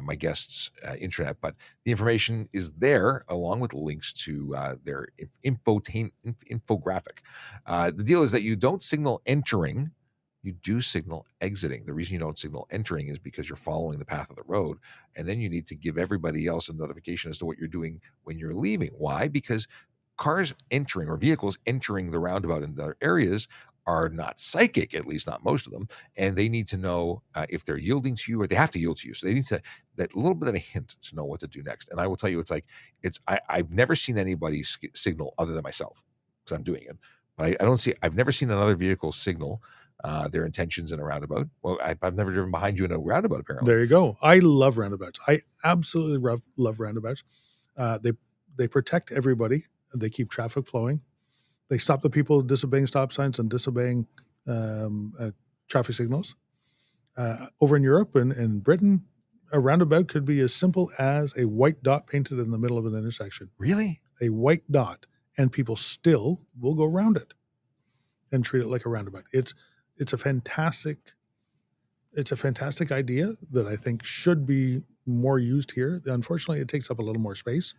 my guest's internet, but the information is there, along with links to their infographic. The deal is that you don't signal entering, you do signal exiting. The reason you don't signal entering is because you're following the path of the road, and then you need to give everybody else a notification as to what you're doing when you're leaving. Why? Because cars entering, or vehicles entering the roundabout in other areas, are not psychic, at least not most of them, and they need to know if they're yielding to you, or they have to yield to you. So they need that little bit of a hint to know what to do next. And I will tell you, I've never seen anybody signal other than myself, because I'm doing it. But I've never seen another vehicle signal their intentions in a roundabout. Well, I've never driven behind you in a roundabout, apparently. There you go. I love roundabouts. I absolutely love roundabouts. They protect everybody. They keep traffic flowing. They stop the people disobeying stop signs and disobeying traffic signals. Over in Europe and in Britain, a roundabout could be as simple as a white dot painted in the middle of an intersection. Really? A white dot, and people still will go around it and treat it like a roundabout. It's a fantastic idea that I think should be more used here. Unfortunately, it takes up a little more space,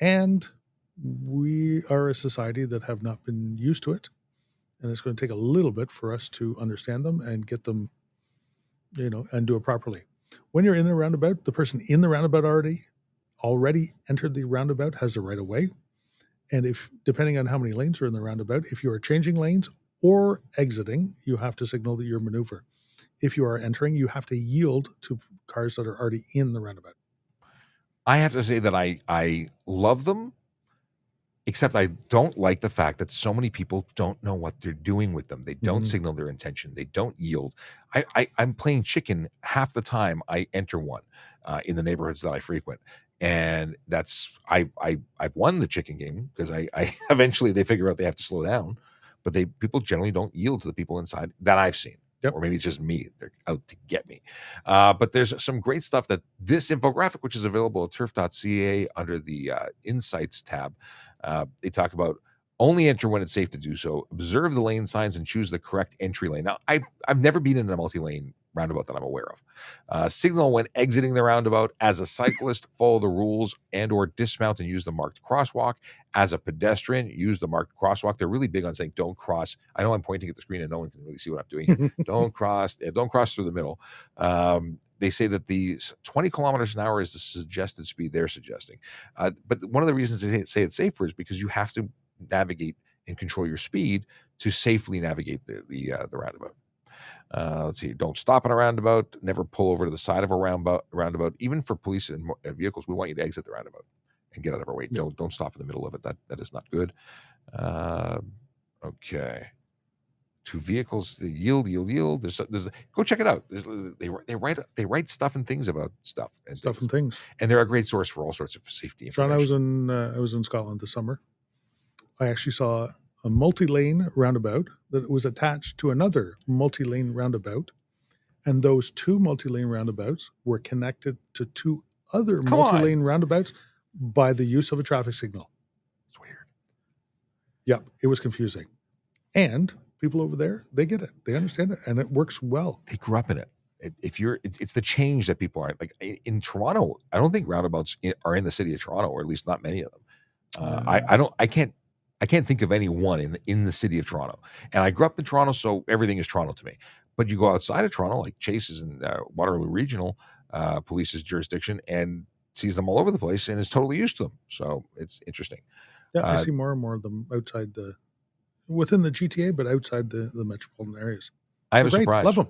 and we are a society that have not been used to it, and it's going to take a little bit for us to understand them and get them, and do it properly. When you're in a roundabout, the person in the roundabout already entered the roundabout has the right of way. And if, depending on how many lanes are in the roundabout, if you are changing lanes or exiting, you have to signal that you're maneuver. If you are entering, you have to yield to cars that are already in the roundabout. I have to say that I love them, except I don't like the fact that so many people don't know what they're doing with them. They don't signal their intention. They don't yield. I'm playing chicken half the time I enter one in the neighborhoods that I frequent. And that's, I've won the chicken game, because I eventually they figure out they have to slow down, but people generally don't yield to the people inside that I've seen. Yep. Or maybe it's just me. They're out to get me. But there's some great stuff that this infographic, which is available at turf.ca under the Insights tab, they talk about: only enter when it's safe to do so. Observe the lane signs and choose the correct entry lane. Now, I've never been in a multi-lane roundabout that I'm aware of. Signal when exiting the roundabout. As a cyclist, follow the rules and or dismount and use the marked crosswalk. As a pedestrian, use the marked crosswalk. They're really big on saying don't cross. I know I'm pointing at the screen and no one can really see what I'm doing here. Don't cross through the middle. They say that the 20 kilometers an hour is the suggested speed they're suggesting. But one of the reasons they say it's safer is because you have to navigate and control your speed to safely navigate the roundabout. Let's see. Don't stop in a roundabout. Never pull over to the side of a roundabout. Even for police and vehicles, we want you to exit the roundabout and get out of our way. Yeah. Don't stop in the middle of it. That is not good. Okay. To vehicles, the yield. There's go check it out. They write stuff and things about stuff and things, and they're a great source for all sorts of safety information. John, I was in Scotland this summer. I actually saw a multi-lane roundabout that was attached to another multi-lane roundabout, and those two multi-lane roundabouts were connected to two other multi-lane roundabouts by the use of a traffic signal. It's weird. Yep, it was confusing. And people over there, they get it. They understand it, and it works well. They grew up in it. It's the change that people are like in Toronto. I don't think roundabouts are in the city of Toronto, or at least not many of them. I can't think of any one in the city of Toronto. And I grew up in Toronto, so everything is Toronto to me. But you go outside of Toronto, like Chase's and Waterloo Regional Police's jurisdiction, and sees them all over the place and is totally used to them. So it's interesting. Yeah, I see more and more of them outside within the GTA, but outside the metropolitan areas. I have a surprise. Love them.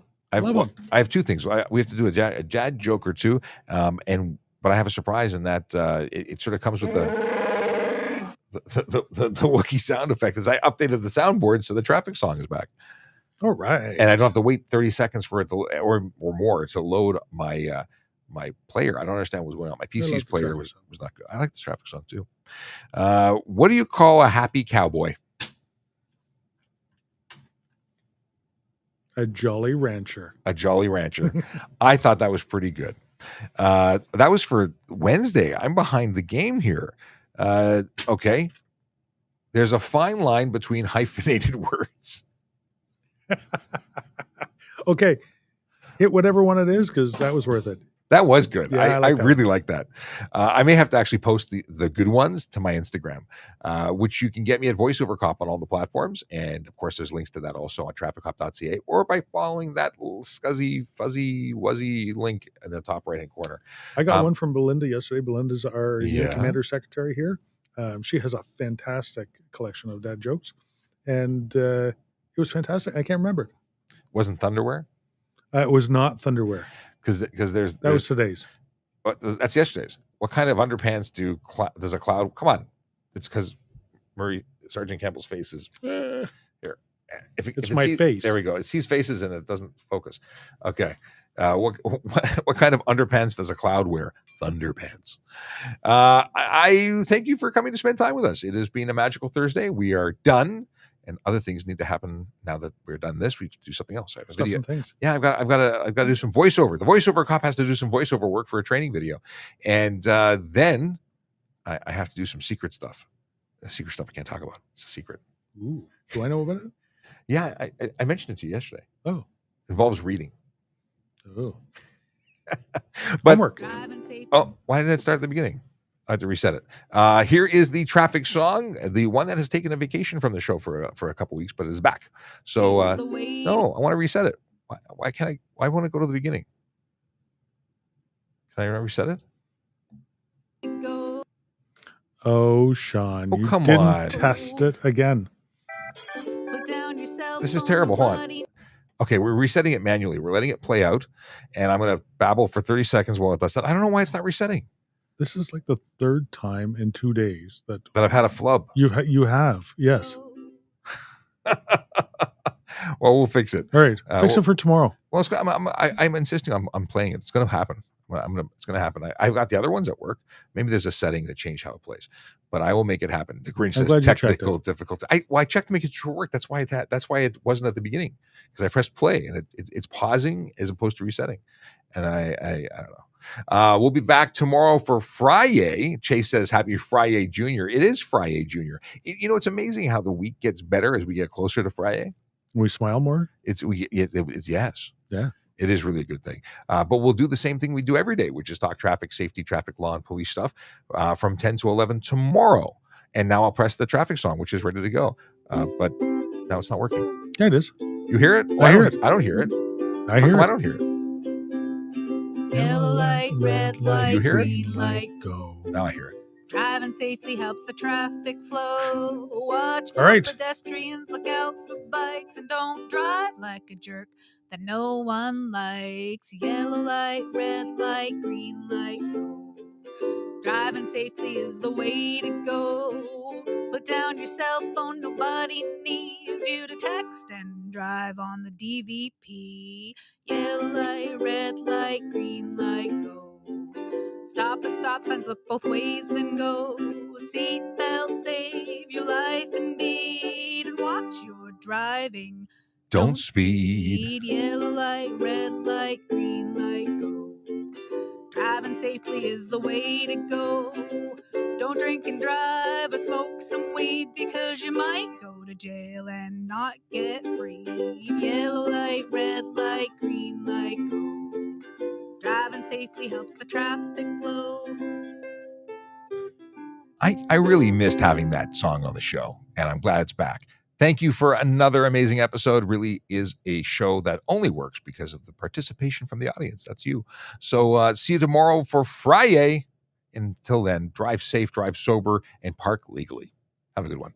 I have two things. We have to do a dad joke or two, but I have a surprise in that it sort of comes with the Wookiee sound effect. As I updated the soundboard, so the traffic song is back. All right, and I don't have to wait 30 seconds for it to or more to load my my player. I don't understand what was going on. My PC's player was not good. I like this traffic song too. What do you call a happy cowboy? A jolly rancher. A jolly rancher. I thought that was pretty good. That was for Wednesday. I'm behind the game here. Okay. There's a fine line between hyphenated words. Okay. Hit whatever one it is, because that was worth it. That was good. Yeah, I really like that. I may have to actually post the good ones to my Instagram, which you can get me at VoiceOver Cop on all the platforms. And of course, there's links to that also on trafficcop.ca or by following that little scuzzy, fuzzy, wuzzy link in the top right-hand corner. I got one from Belinda yesterday. Belinda's our commander secretary here. She has a fantastic collection of dad jokes. And it was fantastic. I can't remember. Wasn't Thunderwear? It was not Thunderwear. Because there's that was today's. That's yesterday's. What kind of underpants does a cloud? Come on, it's because Sergeant Campbell's face is here. It's my face. There we go. It sees faces and it doesn't focus. Okay. What kind of underpants does a cloud wear? Thunderpants. I thank you for coming to spend time with us. It has been a magical Thursday. We are done. And other things need to happen now that we're done this. We do something else. I have a video. Things. Yeah, I've got to do some voiceover. The voiceover cop has to do some voiceover work for a training video, and then I have to do some secret stuff. The secret stuff I can't talk about. It's a secret. Ooh, do I know about it? Yeah, I mentioned it to you yesterday. Oh, it involves reading. Oh, but homework. Oh, why didn't it start at the beginning? I have to reset it. Here is the traffic song, the one that has taken a vacation from the show for a couple weeks, but is back. So no, I want to reset it. Why can't I? Why won't it go to the beginning? Can I reset it? Oh, Sean, you come didn't on. Test it again. This is terrible. Hold on. Okay, we're resetting it manually. We're letting it play out, and I'm going to babble for 30 seconds while it does that. I don't know why it's not resetting. This is like the third time in 2 days that I've had a flub. You have, yes. Well, we'll fix it. All right, fix it for tomorrow. Well, I'm insisting on playing it. It's going to happen. It's going to happen. I've got the other ones at work. Maybe there's a setting that changed how it plays, but I will make it happen. The Grinch says technical difficulty. I checked to make it work. That's why it wasn't at the beginning, because I pressed play and it's pausing as opposed to resetting. And I don't know. We'll be back tomorrow for Friday. Chase says, Happy Friday, Junior. It is Friday, Junior. It's amazing how the week gets better as we get closer to Friday. We smile more? It's yes. Yeah. It is really a good thing. But we'll do the same thing we do every day, which is talk traffic safety, traffic law, and police stuff from 10 to 11 tomorrow. And now I'll press the traffic song, which is ready to go. But now it's not working. Yeah, it is. You hear it? I hear it. I don't hear it. I hear I it. don't hear it. Yellow light, red light, You hear it? green light, go. Now I hear it. Driving safely helps the traffic flow. Watch for All right. pedestrians, look out for bikes, and don't drive like a jerk that no one likes. Yellow light, red light, green light, go. Driving safely is the way to go. Put down your cell phone, nobody needs you to text and drive on the DVP. Yellow light, red light, green light, go. Stop at stop signs, look both ways, then go. Seatbelt, save your life indeed, and watch your driving. Don't speed. Yellow light, red light, green light, go. Driving safely is the way to go. Don't drink and drive or smoke some weed, because you might go to jail and not get free. Yellow light, red light, green light, go. Driving safely helps the traffic flow. I really missed having that song on the show, and I'm glad it's back. Thank you for another amazing episode. Really is a show that only works because of the participation from the audience. That's you. So see you tomorrow for Friday. Until then, drive safe, drive sober, and park legally. Have a good one.